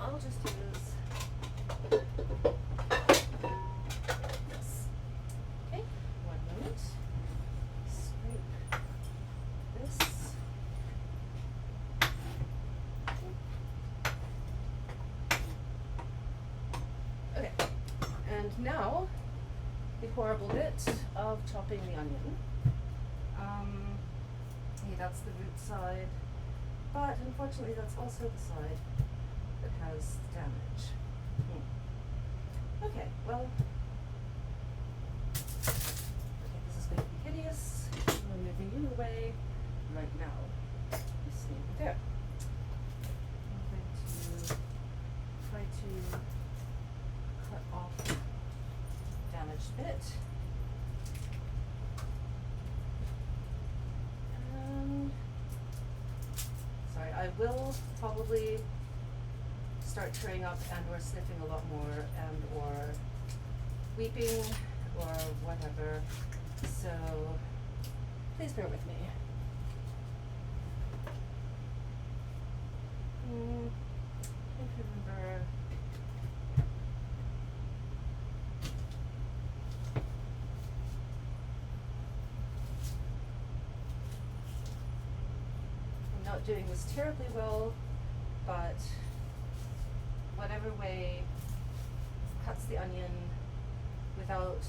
I'll just use this. Okay, 1 minute. Scrape this. Okay, and now the horrible bit of chopping the onion. Okay, that's the root side, but unfortunately that's also the side that has damage. Okay, well, okay, this is going to be hideous. I'm moving you away right now. You see over there. I'm going to try to cut off the damaged bit. And sorry, I will probably start tearing up and or sniffing a lot more and or weeping or whatever So please bear with me. I can't remember. I'm not doing this terribly well, but whatever way cuts the onion without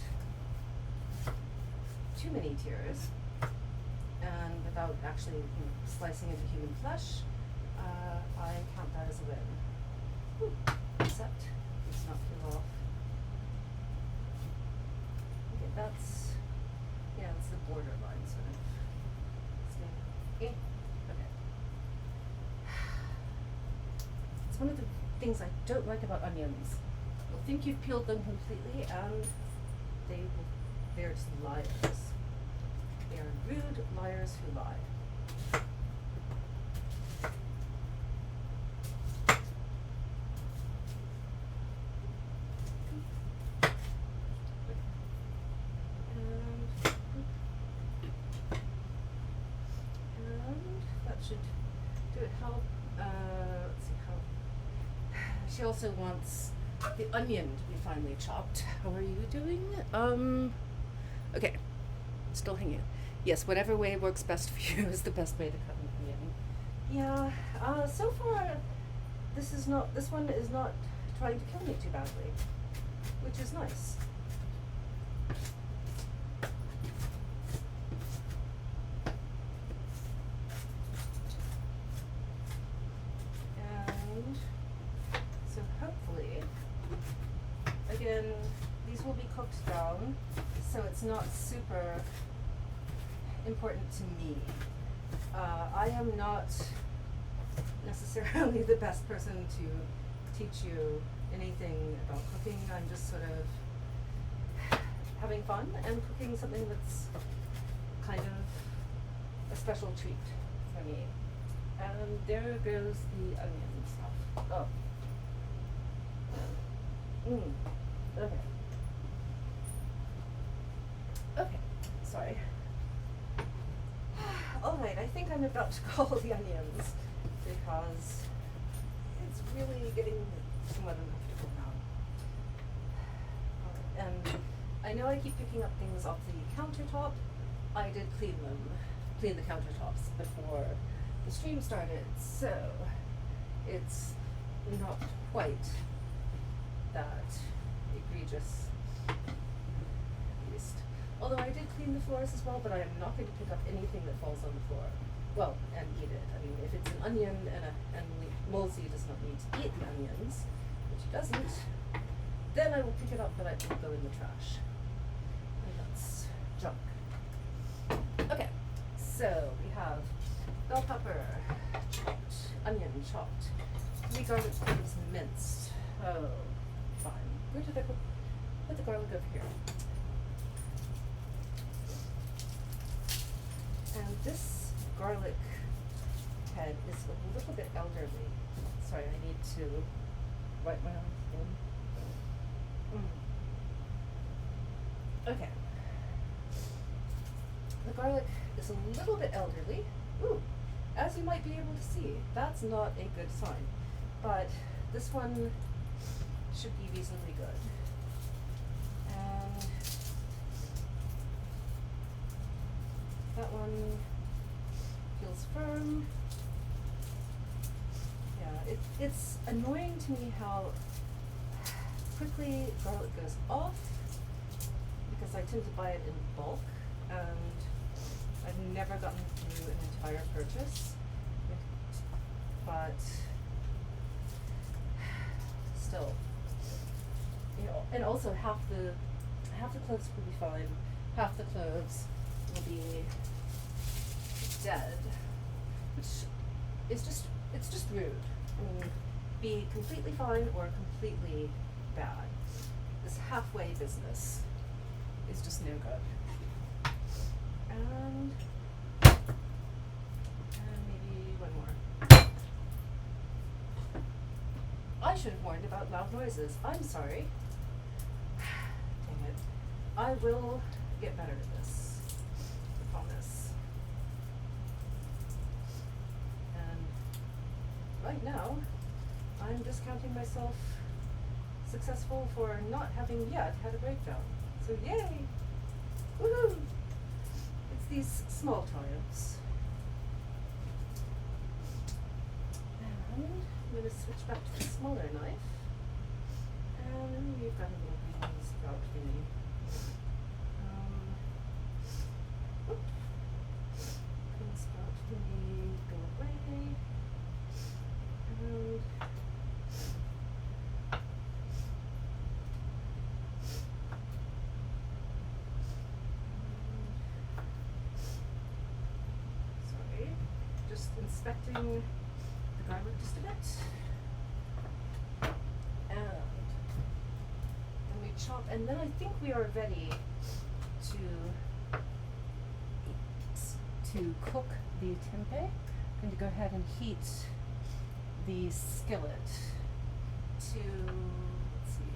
too many tears and without actually slicing into human flesh, I count that as a win. Whew. Except it's not peel off. Okay, that's the borderline sort of. Okay. It's one of the things I don't like about onions. You'll think you've peeled them completely, and they're just liars. They are rude liars who lie. And that should do it. Help. Let's see how. She also wants the onion to be finely chopped. How are you doing? Okay. Still hanging. Yes, whatever way works best for you is the best way to cut an onion. Yeah. So far, this one is not trying to kill me too badly, which is nice. And so hopefully, again, these will be cooked down, so it's not super important to me. I am not necessarily the best person to teach you anything about cooking. I'm just sort of having fun and cooking something that's kind of a special treat for me. And there goes the onion stuff. Oh. Okay. Okay, sorry. Alright, I think I'm about to call the onions because it's really getting somewhat uncomfortable now. And I know I keep picking up things off the countertop. I did clean the countertops before the stream started, so it's not quite that egregious, at least. Although I did clean the floors as well, but I am not going to pick up anything that falls on the floor. Well, and eat it. I mean, if it's an onion and Molesy does not need to eat the onions, which he doesn't, then I will pick it up, but it will go in the trash. And that's junk. Okay, so we have bell pepper chopped, onion chopped, 3 garlic cloves minced. Oh, fine. Where did I put the garlic over here? And this garlic head is a little bit elderly. Sorry, I need to write my own thing. Okay. The garlic is a little bit elderly. Ooh, as you might be able to see, that's not a good sign. But this one should be reasonably good. And that one feels firm. Yeah, it's annoying to me how quickly garlic goes off because I tend to buy it in bulk, and I've never gotten through an entire purchase. But still, and also half the cloves will be fine, half the cloves will be dead, which is just rude. I mean, be completely fine or completely bad. This halfway business is just no good. And maybe one more. I should have warned about loud noises. I'm sorry. Dang it. I will get better at this. promise. And right now, I'm discounting myself successful for not having yet had a breakdown. So yay! Woohoo! It's these small triumphs. And I'm going to switch back to the smaller knife. And we've got a little green sprout thingy. Whoop. Green sprout thingy, go away. And sorry, just inspecting the garlic just a bit. And then we chop, and then I think we are ready to cook the tempeh. I'm going to go ahead and heat the skillet to, let's see,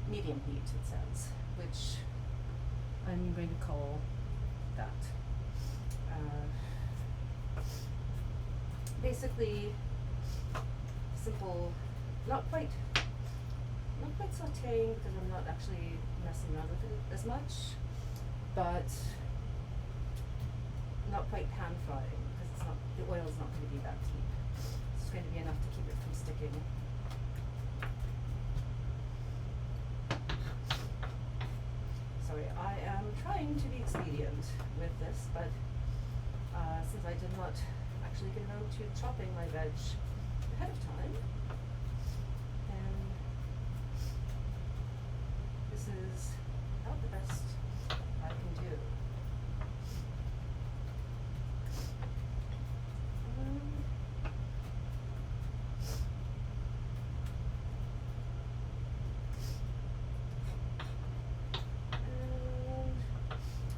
medium heat it says, which I'm going to call that. Basically, simple, not quite sauteing because I'm not actually messing around with it as much, but not quite pan frying because it's not, the oil's not going to be that deep. It's going to be enough to keep it from sticking. Sorry, I am trying to be expedient with this, but since I did not actually get around to chopping my veg ahead of time, then this is about the best I can do.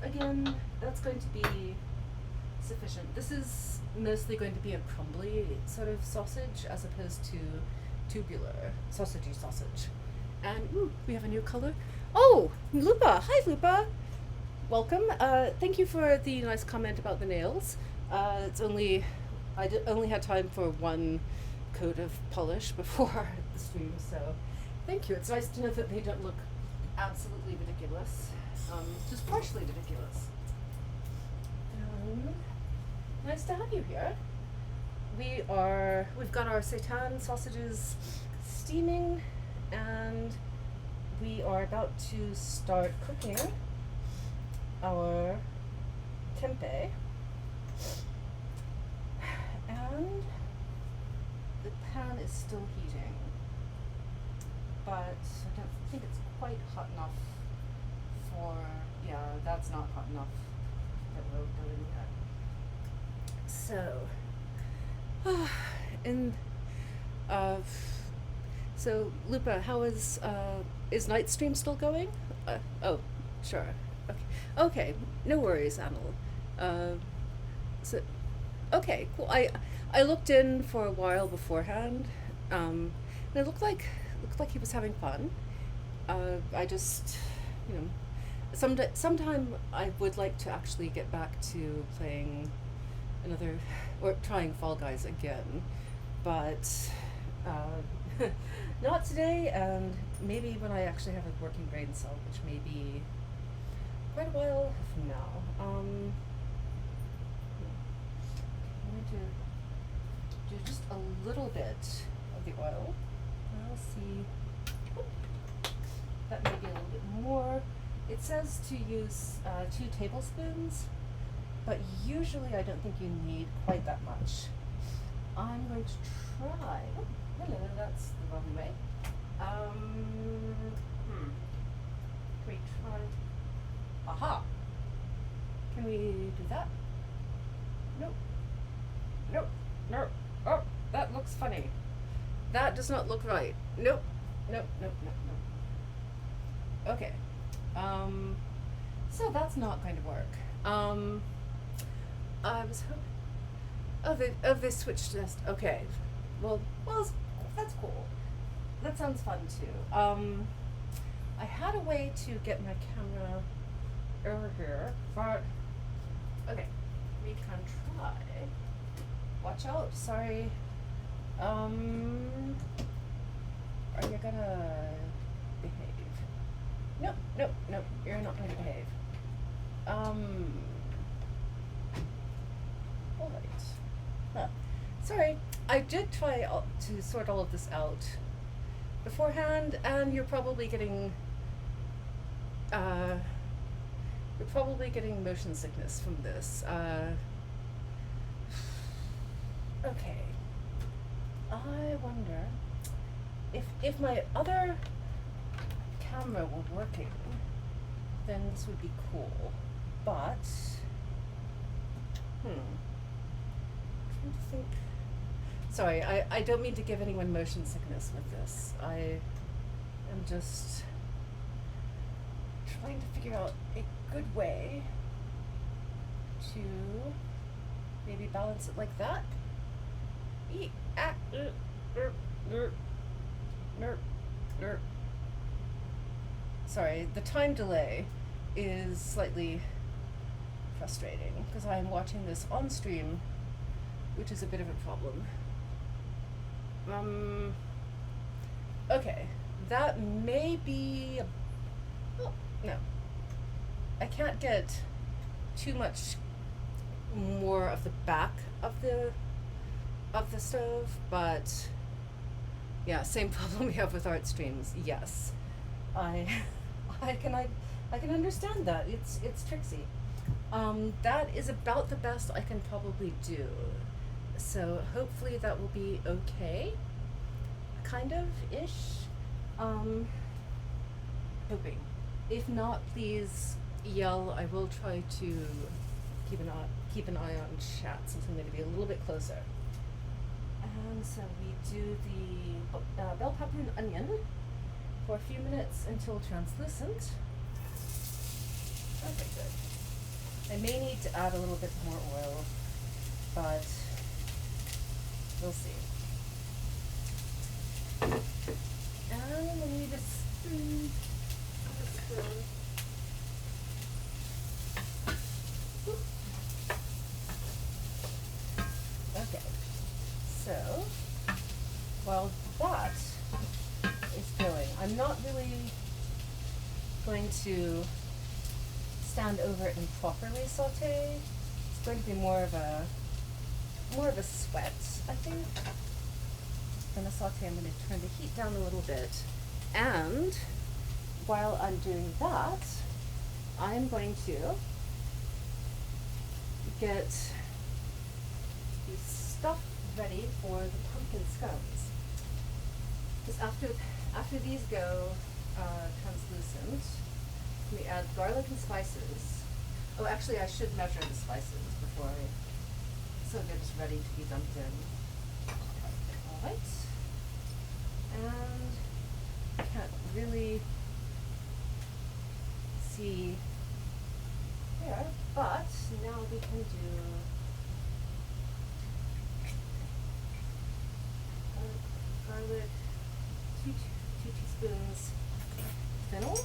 And again, that's going to be sufficient. This is mostly going to be a crumbly sort of sausage as opposed to tubular sausagey sausage. And ooh, we have a new color. Oh, Lupa! Hi, Lupa. Welcome. Thank you for the nice comment about the nails. It's only only had time for one coat of polish before the stream, so thank you. It's nice to know that they don't look absolutely ridiculous, just partially ridiculous. Nice to have you here. We've got our seitan sausages steaming, and we are about to start cooking our tempeh. And the pan is still heating, but I don't think it's quite hot enough for, yeah, that's not hot enough that we'll go in yet. So Lupa, how is Nightstream still going? Oh, sure. Okay, no worries, Anil. Okay, cool. I looked in for a while beforehand, and it looked like he was having fun. I just, sometime I would like to actually get back to playing or trying Fall Guys again, but not today, and maybe when I actually have a working brain cell, which may be quite a while from now. I'm going to do just a little bit of the oil. I'll see. That may be a little bit more. It says to use 2 tablespoons, but usually I don't think you need quite that much. I'm going to try. Oh, hello, that's the wrong way. Can we try? Aha! Can we do that? Nope. Nope. No. Oh, that looks funny. That does not look right. Nope. Nope. Nope. Nope. Nope. Okay. So that's not going to work. I was hoping. Oh, they switched test. Okay. Well, that's cool. That sounds fun too. I had a way to get my camera over here, but Okay, we can try. Watch out, sorry. Are you gonna behave? Nope, nope, nope, you're not going to behave. Alright. Huh. Sorry, I did try to sort all of this out beforehand, and you're probably getting motion sickness from this. Okay. I wonder if my other camera were working, then this would be cool. But trying to think. Sorry, I don't mean to give anyone motion sickness with this. I am just trying to figure out a good way to maybe balance it like that. Sorry, the time delay is slightly frustrating because I am watching this on stream, which is a bit of a problem. Okay, that may be oh, no. I can't get too much more of the back of the stove, but yeah, same problem we have with art streams. Yes. I can understand that. It's tricksy. That is about the best I can probably do. So hopefully that will be okay. Kind of ish. Hoping. If not, please yell. I will try to keep an eye on chat since I'm going to be a little bit closer. And so we do the bell pepper and onion for a few minutes until translucent. Okay, good. I may need to add a little bit more oil, but we'll see. And we need a spoon. Okay, so while that is going, I'm not really going to stand over it and properly saute. It's going to be more of a sweat, I think. I'm gonna saute. I'm gonna turn the heat down a little bit, and while I'm doing that, I'm going to get the stuff ready for the pumpkin scones. Because after these go translucent, we add garlic and spices. Oh, actually, I should measure the spices before so they're just ready to be dumped in. All right. And I can't really see there, but now we can do garlic, two teaspoons fennel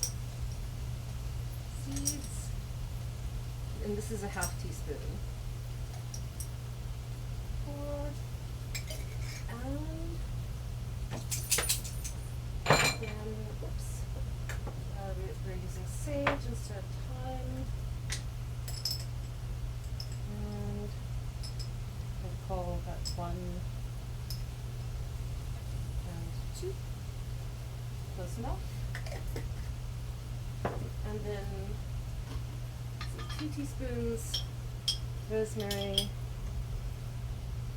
seeds, and this is a half teaspoon. And then, oops, we're using sage instead of thyme. And we'll call that 1 and 2. Close enough. And then 2 teaspoons rosemary,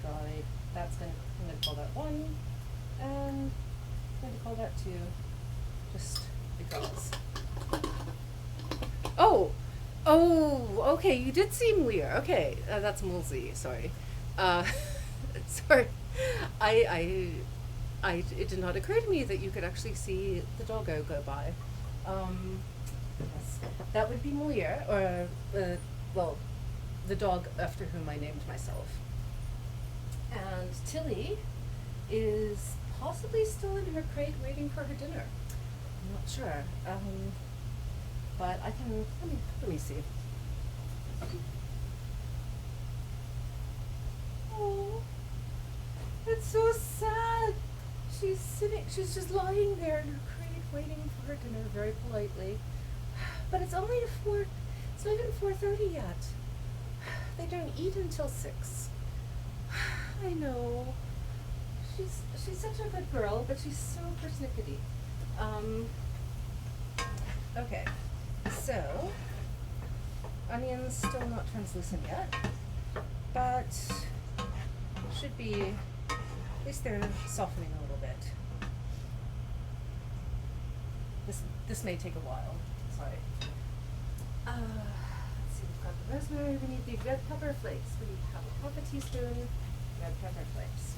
dried. I'm gonna call that 1, and I'm going to call that 2, just because. Oh, okay, you did seem weird. Okay, that's Mulsey, sorry. Sorry, it did not occur to me that you could actually see the doggo go by. Yes, that would be Moliere, or, well, the dog after whom I named myself. And Tilly is possibly still in her crate waiting for her dinner. I'm not sure. But I can, let me see. Oh, it's so sad. She's just lying there in her crate waiting for her dinner very politely. But it's only it's not even 4:30 yet. They don't eat until 6. I know. She's such a good girl, but she's so persnickety. Okay. So, onions still not translucent yet, but should be, at least they're softening a little bit. This may take a while. Sorry. Let's see, we've got the rosemary, we need the red pepper flakes. We have a half a teaspoon red pepper flakes.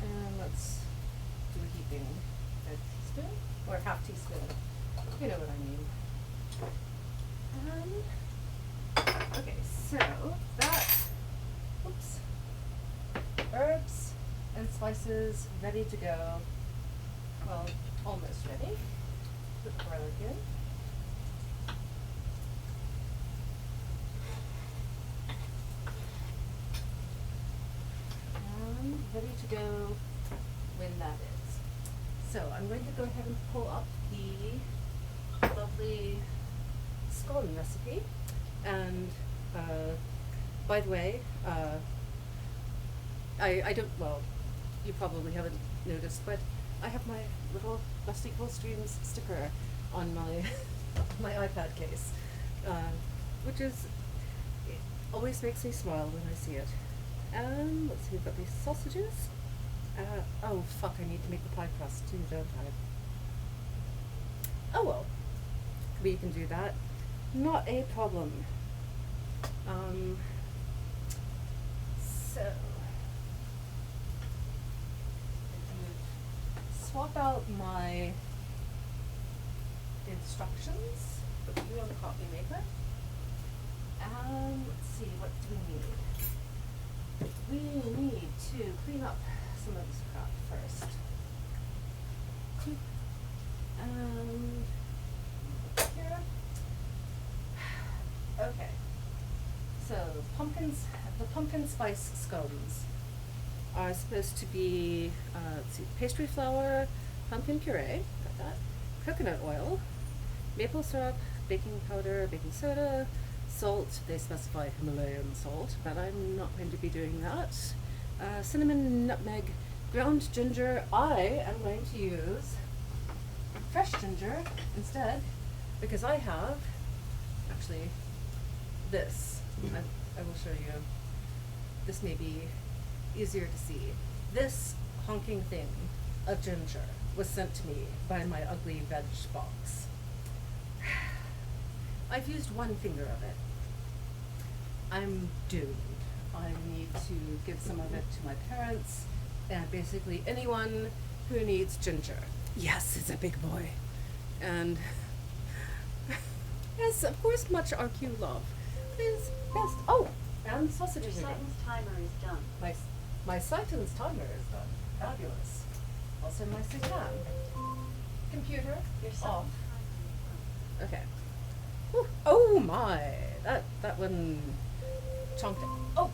And let's do a heaping teaspoon, or half teaspoon. You know what I mean. Okay, so that, oops, herbs and spices ready to go. Well, almost ready. Put the garlic in. And ready to go when that is. So I'm going to go ahead and pull up the lovely scone recipe. And by the way, I don't, well, you probably haven't noticed, but I have my little Rusty Coldstreams sticker on my my iPad case, which is, it always makes me smile when I see it. And let's see, we've got these sausages. Oh fuck, I need to make the pie crust too, don't I? Oh well, we can do that. Not a problem. So, swap out my instructions, put you on the coffee maker. Let's see, what do we need? We need to clean up some of this crap first. Here. Okay. So the pumpkin spice scones are supposed to be, let's see, pastry flour, pumpkin puree, got that, coconut oil, maple syrup, baking powder, baking soda, salt, they specify Himalayan salt, but I'm not going to be doing that, cinnamon, nutmeg, ground ginger. I am going to use fresh ginger instead, because I have, actually, this. I will show you. This may be easier to see. This honking thing of ginger was sent to me by my ugly veg box. I've used one finger of it. I'm doomed. I need to give some of it to my parents and basically anyone who needs ginger. Yes, it's a big boy. And yes, of course, much RQ love. Is best. Oh, and sausages Your are done. Sighton's timer is done. My Sighton's timer is done. Fabulous. Also my Satan. Computer Your off. Sighton's timer is done. Okay. Whew. Oh my, that one chunked it. Oh,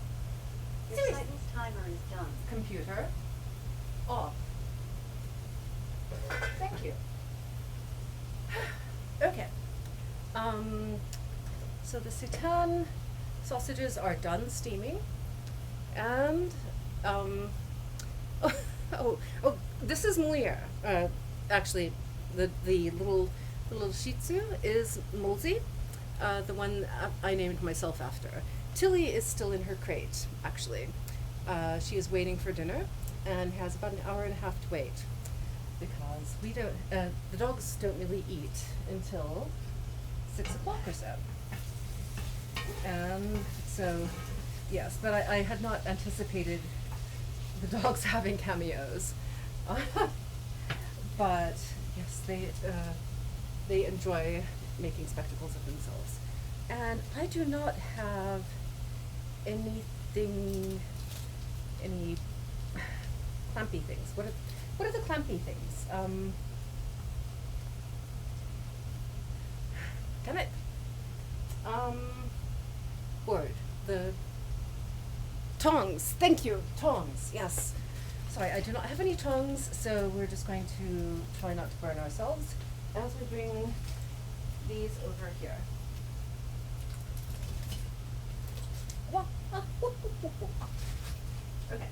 Your seriously. Sighton's timer is done. Computer off. Thank you. Okay. So the seitan sausages are done steaming, and this is Moliere. Actually, the little Shih Tzu is Molsey, the one I named myself after. Tilly is still in her crate. Actually, she is waiting for dinner and has about an hour and a half to wait because we don't. The dogs don't really eat until 6 o'clock or so. And so, yes, but I had not anticipated the dogs having cameos. But yes, they enjoy making spectacles of themselves. And I do not have any clampy things. What are the clampy things? Damn it. Word. tongs. Thank you. Tongs. Yes. Sorry, I do not have any tongs, so we're just going to try not to burn ourselves as we bring these over here. Okay.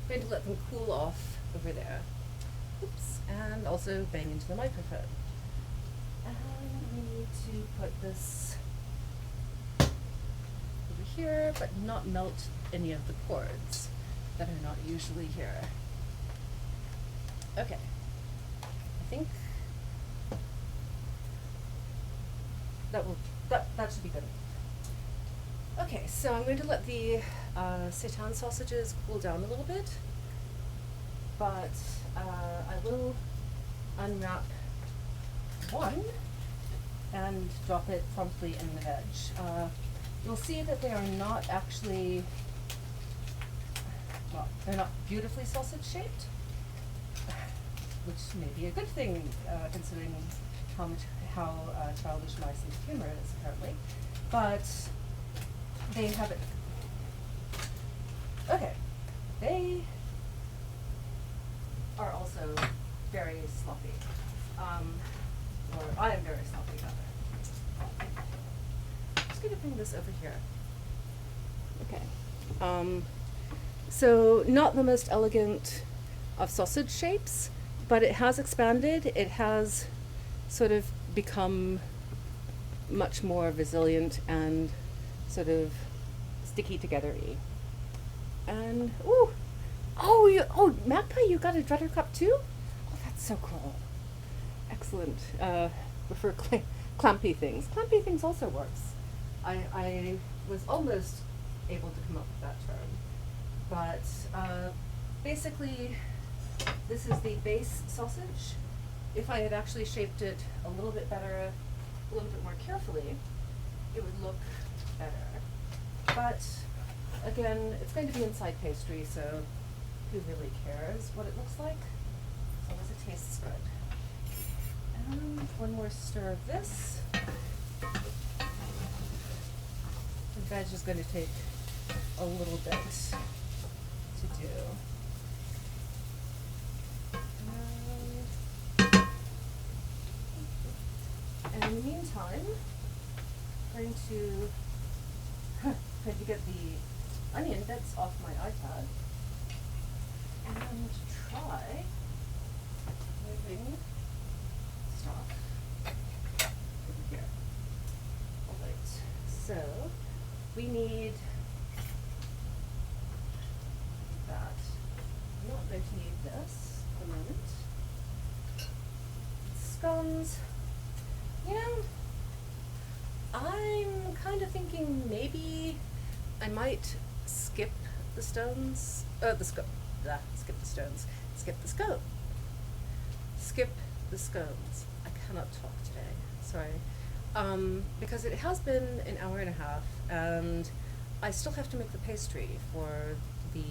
Going to let them cool off over there. Oops. And also bang into the microphone. And we need to put this over here, but not melt any of the cords that are not usually here. Okay. I think that should be good. Okay, so I'm going to let the seitan sausages cool down a little bit, but I will unwrap one and drop it promptly in the veg. You'll see that they are not actually, well, they're not beautifully sausage shaped, which may be a good thing considering how childish my sense of humor is apparently, but they have it. Okay, they are also very sloppy, or I am very sloppy rather. I'm just gonna bring this over here. Okay, so not the most elegant of sausage shapes, but it has expanded. It has sort of become much more resilient and sort of sticky together-y. And Magpie, you got a Dretter cup too? Oh, that's so cool. Excellent. Prefer clampy things. Clampy things also works. I was almost able to come up with that term, but basically, this is the base sausage. If I had actually shaped it a little bit better, a little bit more carefully, it would look better. But again, it's going to be inside pastry, so who really cares what it looks like, as long as it tastes good. And one more stir of this. The veg is going to take a little bit to do. And in the meantime, I'm going to get the onion bits off my iPad and try moving stuff over here. Alright, so we need that. I'm not going to need this at the moment. Scones. You know, I'm kind of thinking maybe I might skip the stones. Skip the stones. Skip the scone. Skip the scones. I cannot talk today. Sorry. Because it has been an hour and a half, and I still have to make the pastry for the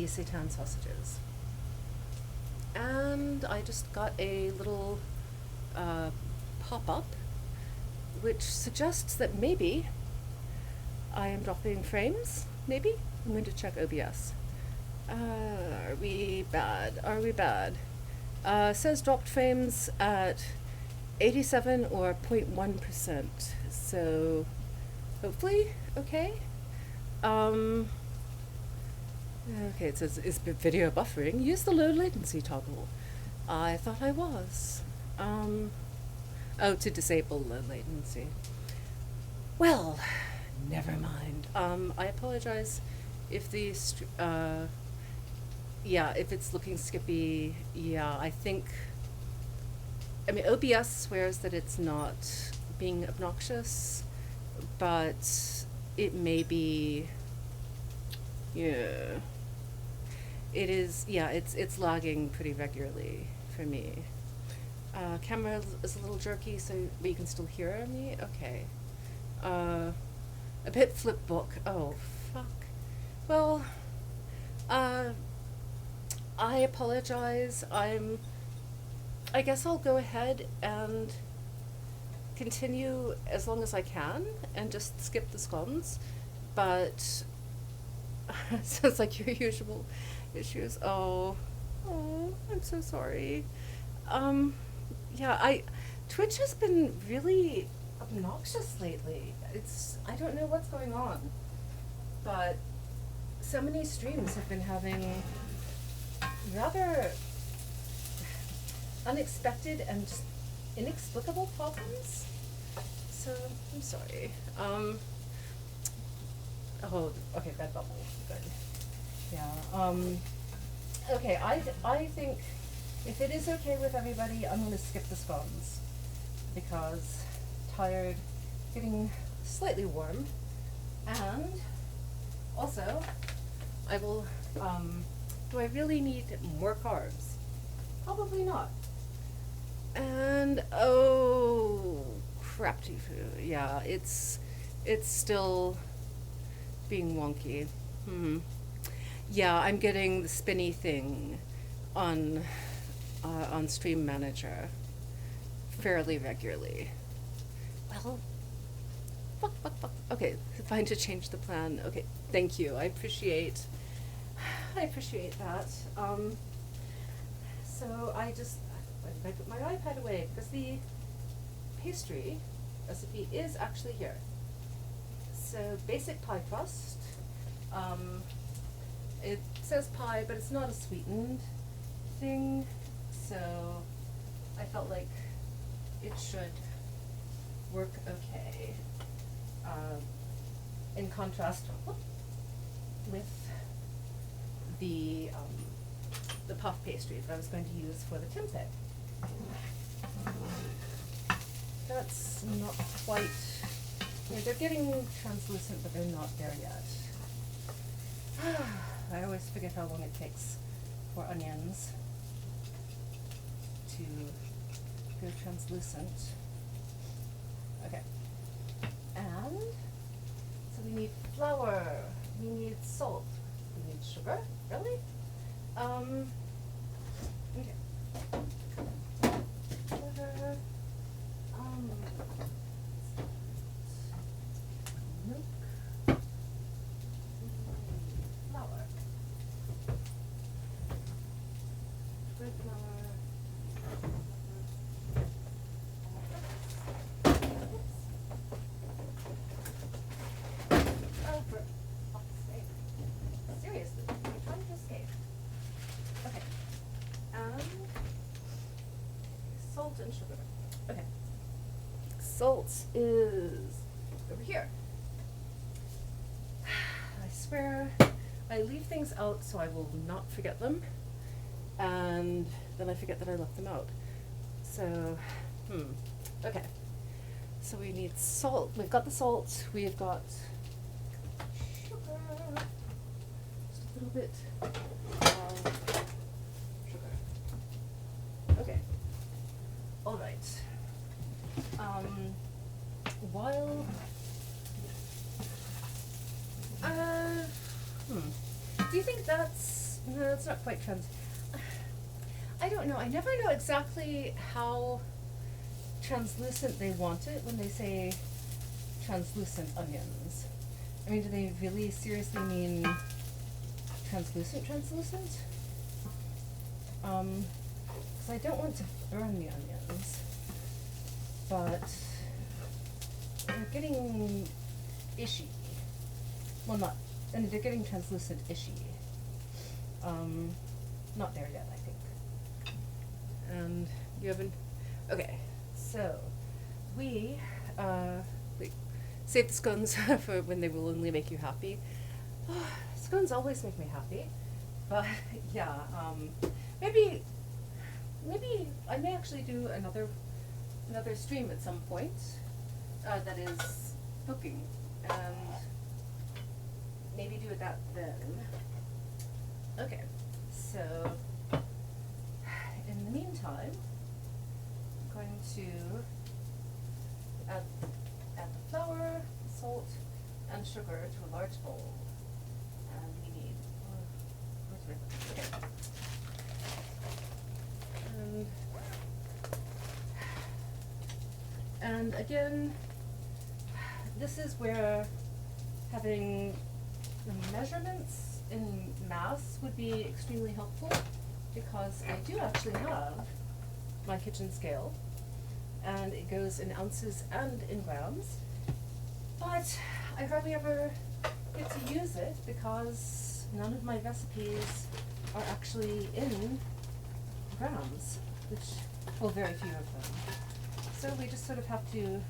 seitan sausages. And I just got a little pop-up which suggests that maybe I am dropping frames. Maybe? I'm going to check OBS. Are we bad? Are we bad? Says dropped frames at 87 or 0.1%. So hopefully okay. Okay, it says, is video buffering? Use the low latency toggle. I thought I was. Oh, to disable low latency. Well, never mind. I apologize if the, if it's looking skippy. Yeah, I mean, OBS swears that it's not being obnoxious, but it may be, yeah. It is, yeah, it's lagging pretty regularly for me. Camera is a little jerky, but you can still hear me? Okay. A bit flipbook. Oh, fuck. Well, I apologize. I guess I'll go ahead and continue as long as I can and just skip the scones. But Sounds like your usual issues. Oh, I'm so sorry. Um, yeah, Twitch has been really obnoxious lately. I don't know what's going on, but so many streams have been having rather unexpected and just inexplicable problems. So, I'm sorry. Oh, okay, bed bubble, good. Yeah, okay, I think if it is okay with everybody, I'm gonna skip the scones because tired, getting slightly warm, and also I will, do I really need more carbs? Probably not. And oh, crap tofu. Yeah, it's still being wonky. Yeah, I'm getting the spinny thing on Stream Manager fairly regularly. Well, fuck. Okay, fine to change the plan. Okay, thank you. I appreciate that. So I put my iPad away because the pastry recipe is actually here. So basic pie crust. It says pie, but it's not a sweetened thing. So I felt like it should work okay. In contrast with the puff pastry that I was going to use for the tempeh. That's not quite, they're getting translucent, but they're not there yet. I always forget how long it takes for onions to go translucent. Okay. And so we need flour, we need salt, we need sugar, really? Okay. Sugar, milk, flour, bread flour, oh, for fuck's sake. Seriously, I'm trying to escape. Okay. Salt and sugar. Okay. Salt is over here. I swear I leave things out so I will not forget them, and then I forget that I left them out. So, okay. So we need salt. We've got the salt. We've got sugar. Just a little bit of sugar. Okay. All right. While do you think that's no? That's not quite I don't know. I never know exactly how translucent they want it when they say translucent onions. I mean, do they really seriously mean translucent? Because I don't want to burn the onions, but they're getting ishy. Well, and they're getting translucent-ishy. Not there yet, I think. And you haven't, okay, so we save the scones for when they will only make you happy. Scones always make me happy, but yeah, maybe I may actually do another stream at some point that is cooking, and maybe do that then. Okay, so in the meantime, I'm going to add the flour, salt, and sugar to a large bowl. And we need, where's my, okay. And again, this is where having the measurements in mass would be extremely helpful because I do actually have my kitchen scale and it goes in ounces and in grams, but I hardly ever get to use it because none of my recipes are actually in grams, which, well, very few of them. So we just sort of have to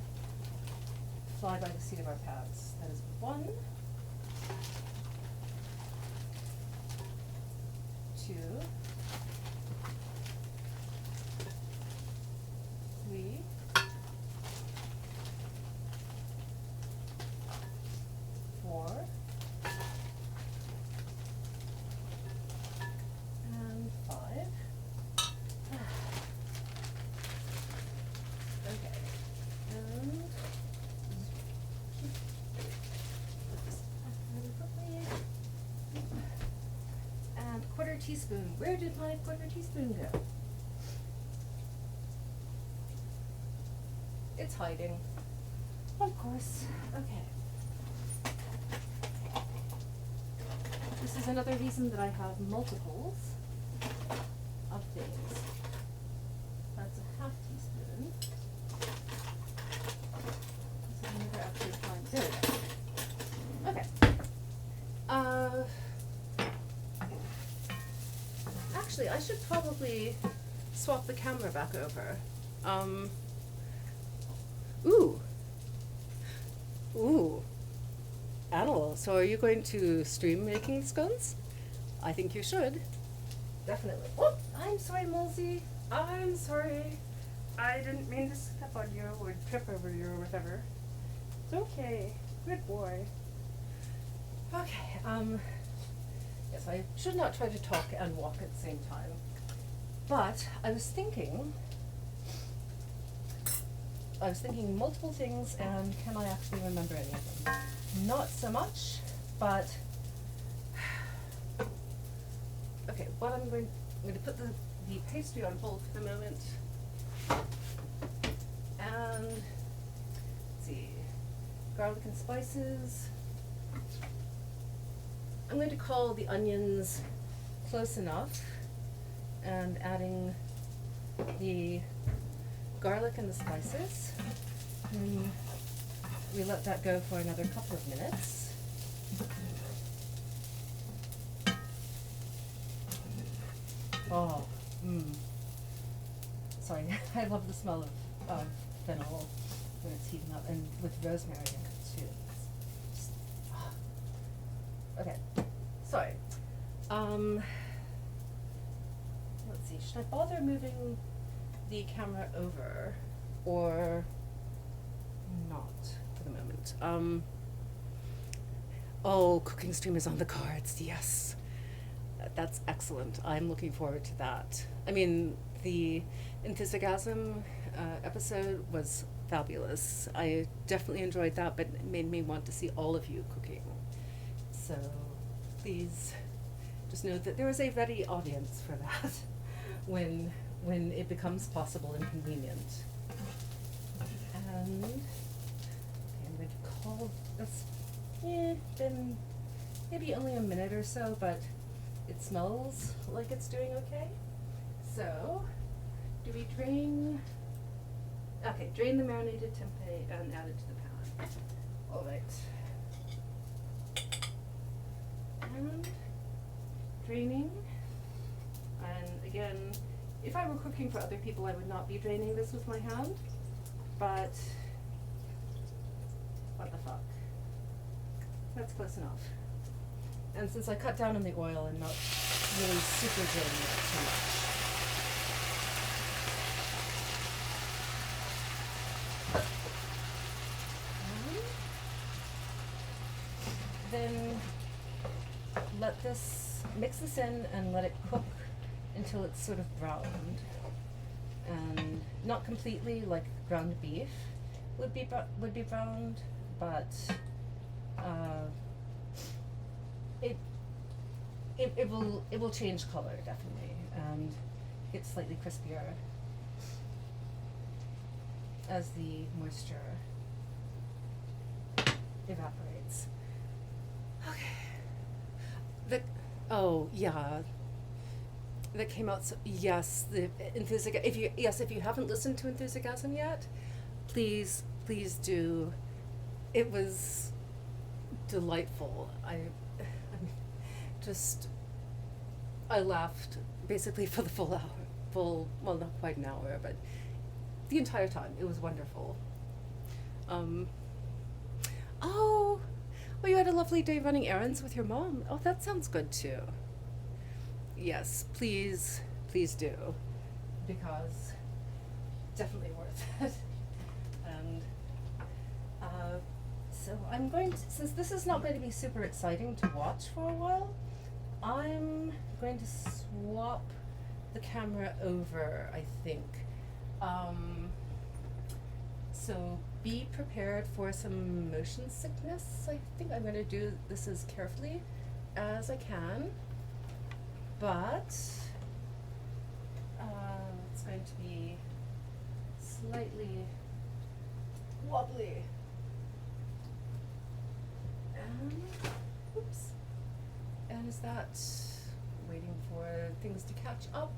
fly by the seat of our pants. That is 1, 2, 3, 4, and 5. Okay, and put this back really quickly. And quarter teaspoon. Where did my quarter teaspoon go? It's hiding. Of course. Okay. This is another reason that I have multiples of things. That's a half teaspoon. This is never actually fine. There we go. Okay. Actually, I should probably swap the camera back over. Ooh. Ooh. Annal, so are you going to stream making scones? I think you should. Definitely. Oh, I'm sorry, Molesy. I'm sorry. I didn't mean to step on you or trip over you or whatever. It's okay. Good boy. Okay, yes, I should not try to talk and walk at the same time. But I was thinking multiple things, and can I actually remember any of them? Not so much, but okay, what I'm going to put the pastry on hold for the moment. And let's see, garlic and spices. I'm going to call the onions close enough and adding the garlic and the spices. And we let that go for another couple of minutes. Oh, sorry, I love the smell of fennel when it's heating up, and with rosemary in it too. It's just, okay, sorry. Let's see, should I bother moving the camera over or not for the moment? Oh, cooking stream is on the cards, yes. That's excellent. I'm looking forward to that. I mean, the enthusiasm episode was fabulous. I definitely enjoyed that, but it made me want to see all of you cooking. So please just know that there is a ready audience for that when it becomes possible and convenient. And okay, I'm going to call this, been maybe only a minute or so, but it smells like it's doing okay. So, do we drain? Okay, drain the marinated tempeh and add it to the pan. All right. And draining. And again, if I were cooking for other people, I would not be draining this with my hand, but what the fuck? That's close enough. And since I cut down on the oil, I'm not really super draining it too much. Then mix this in and let it cook until it's sort of browned. And not completely, like ground beef would be browned, but it will change color definitely and get slightly crispier as the moisture evaporates. Okay. The oh yeah, that came out. So, yes, the enthusiasm. If you haven't listened to Enthusiasm yet, please do. It was delightful. I'm just I laughed basically for the full hour. Well, not quite an hour, but the entire time. It was wonderful. Um, oh, well, you had a lovely day running errands with your mom. Oh, that sounds good too. Yes, please do, because definitely worth it. And so I'm going to, since this is not going to be super exciting to watch for a while, I'm going to swap the camera over, I think. So be prepared for some motion sickness. I think I'm going to do this as carefully as I can, but it's going to be slightly wobbly. And, oops. And is that waiting for things to catch up?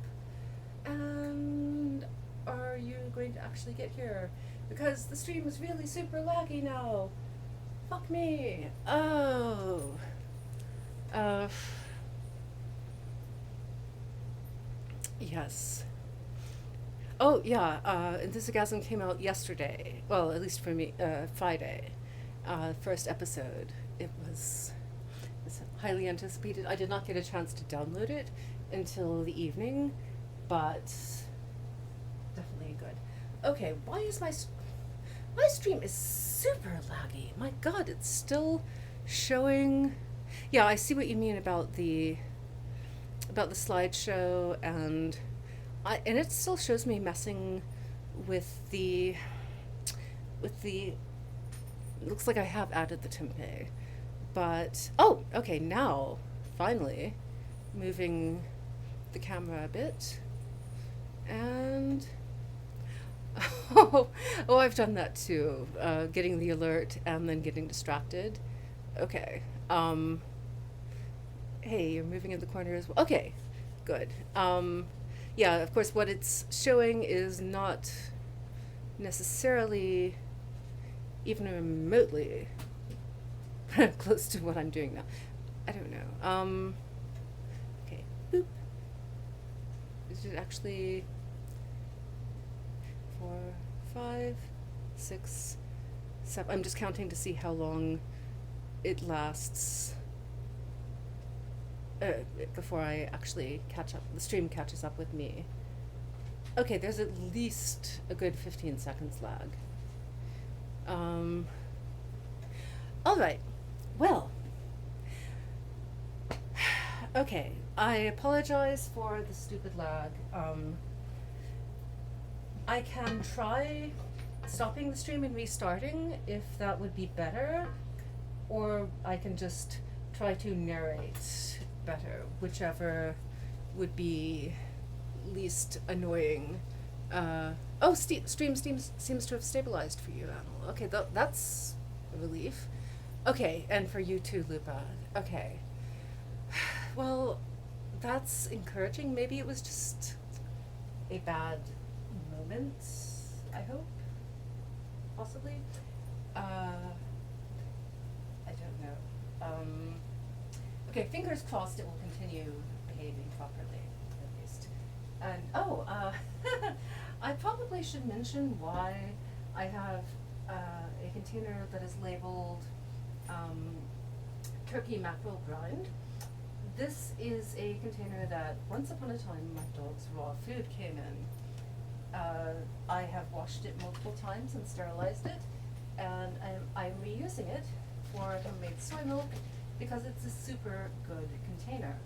And are you going to actually get here? Because the stream is really super laggy now. Fuck me. Oh. Yes. Oh, yeah, Enthusiasm came out yesterday. Well, at least for me, Friday. First episode. It's highly anticipated. I did not get a chance to download it until the evening, but definitely good. Okay, why is my stream is super laggy? My God, it's still showing. Yeah, I see what you mean about the slideshow, and it still shows me messing with the looks like I have added the tempeh, but oh, okay, now finally moving the camera a bit, and oh, I've done that too, getting the alert and then getting distracted. Okay, hey, you're moving in the corner as well. Okay, good. Yeah, of course, what it's showing is not necessarily even remotely close to what I'm doing now. I don't know. Okay, boop. Is it actually 4, 5, 6, 7? I'm just counting to see how long it lasts before I actually catch up. The stream catches up with me. Okay, there's at least a good 15 seconds lag. All right. Well, okay. I apologize for the stupid lag. I can try stopping the stream and restarting if that would be better, or I can just try to narrate better, whichever would be least annoying. Stream seems to have stabilized for you, Anil. Okay, that's a relief. Okay, and for you too, Lupa. Okay. Well, that's encouraging. Maybe it was just a bad moment, I hope. Possibly. I don't know. Okay, fingers crossed it will continue behaving properly, at least. And, I probably should mention why I have a container that is labeled turkey mackerel grind. This is a container that once upon a time my dog's raw food came in. I have washed it multiple times and sterilized it, and I'm reusing it for homemade soy milk because it's a super good container.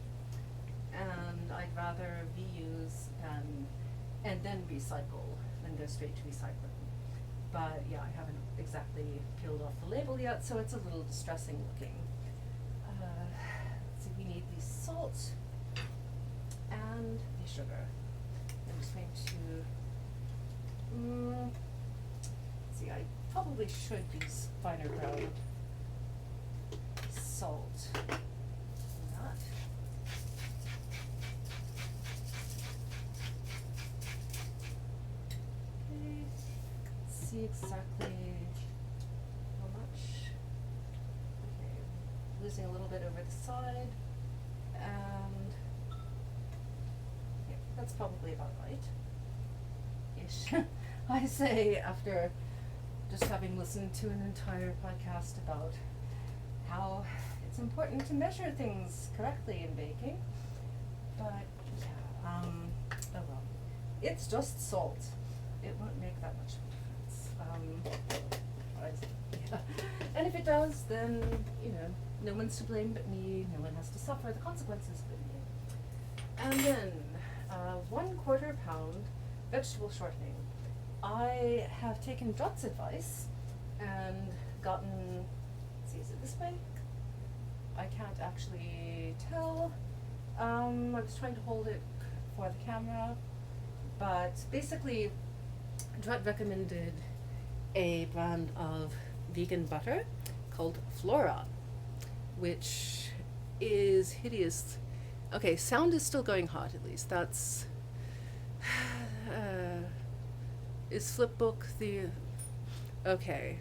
And I'd rather reuse and then recycle than go straight to recycling. But yeah, I haven't exactly peeled off the label yet, so it's a little distressing looking. Let's see, we need the salt and the sugar. I'm just going to, see, I probably should use finer ground salt. Not. see exactly how much. Okay, losing a little bit over the side, and yeah, that's probably about right. Ish. I say after just having listened to an entire podcast about how it's important to measure things correctly in baking. But yeah, oh well. It's just salt. It won't make that much of a difference. Yeah. And if it does, then, you know, no one's to blame but me. No one has to suffer the consequences but me. And then, 1/4 pound vegetable shortening. I have taken Drut's advice and gotten, let's see, is it this way? I can't actually tell. I was trying to hold it for the camera, but basically Drut recommended a brand of vegan butter called Flora, which is hideous. Okay, sound is still going hot at least. That's is Flipbook the okay.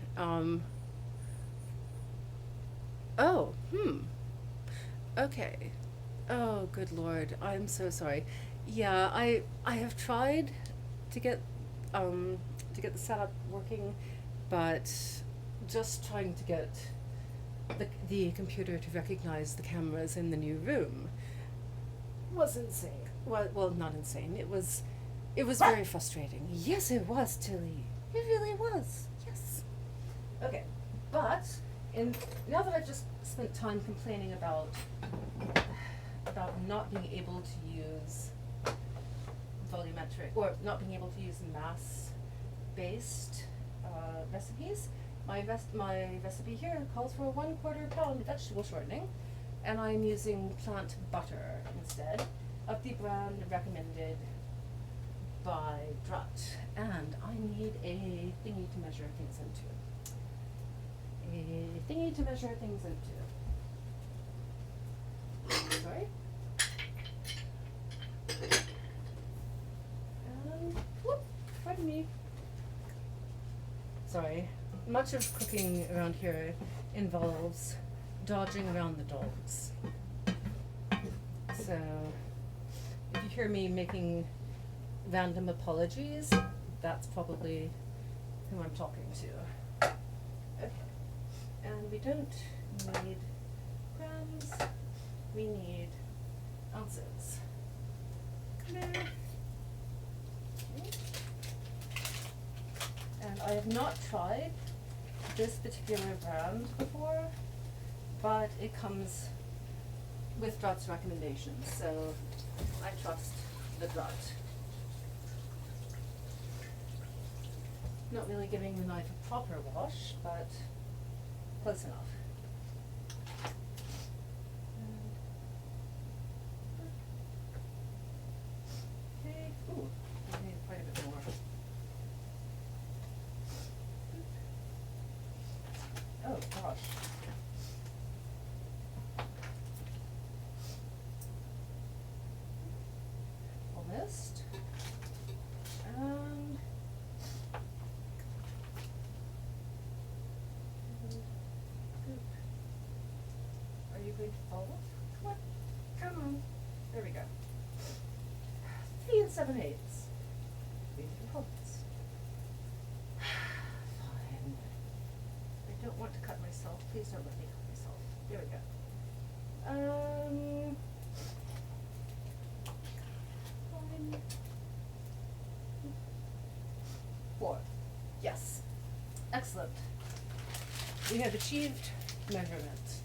Okay. Oh, good Lord. I'm so sorry. Yeah, I have tried to get the setup working, but just trying to get the computer to recognize the cameras in the new room was insane. Well, not insane. It was very frustrating. Yes, it was, Tilly. It really was. Yes. Okay, but now that I've just spent time complaining about not being able to use volumetric, or not being able to use mass-based recipes, my recipe here calls for a 1/4 pound vegetable shortening, and I'm using plant butter instead of the brand recommended by Drut, and I need a thingy to measure things into. Sorry. And whoop, pardon me. Sorry. Much of cooking around here involves dodging around the dogs. So if you hear me making random apologies, that's probably who I'm talking to. Okay. And we don't need grams, we need ounces. Come here. Okay. And I have not tried this particular brand before, but it comes with Drut's recommendations, so I trust the Drut. Not really giving the knife a proper wash, but close enough. Okay, ooh, I need quite a bit more. Oh gosh. Almost. And are you going to follow? Come on. Come on. There we go. 3 7/8. 3 components. Fine. I don't want to cut myself. Please don't let me cut myself. There we go. Fine. 4. Yes. Excellent. We have achieved measurement.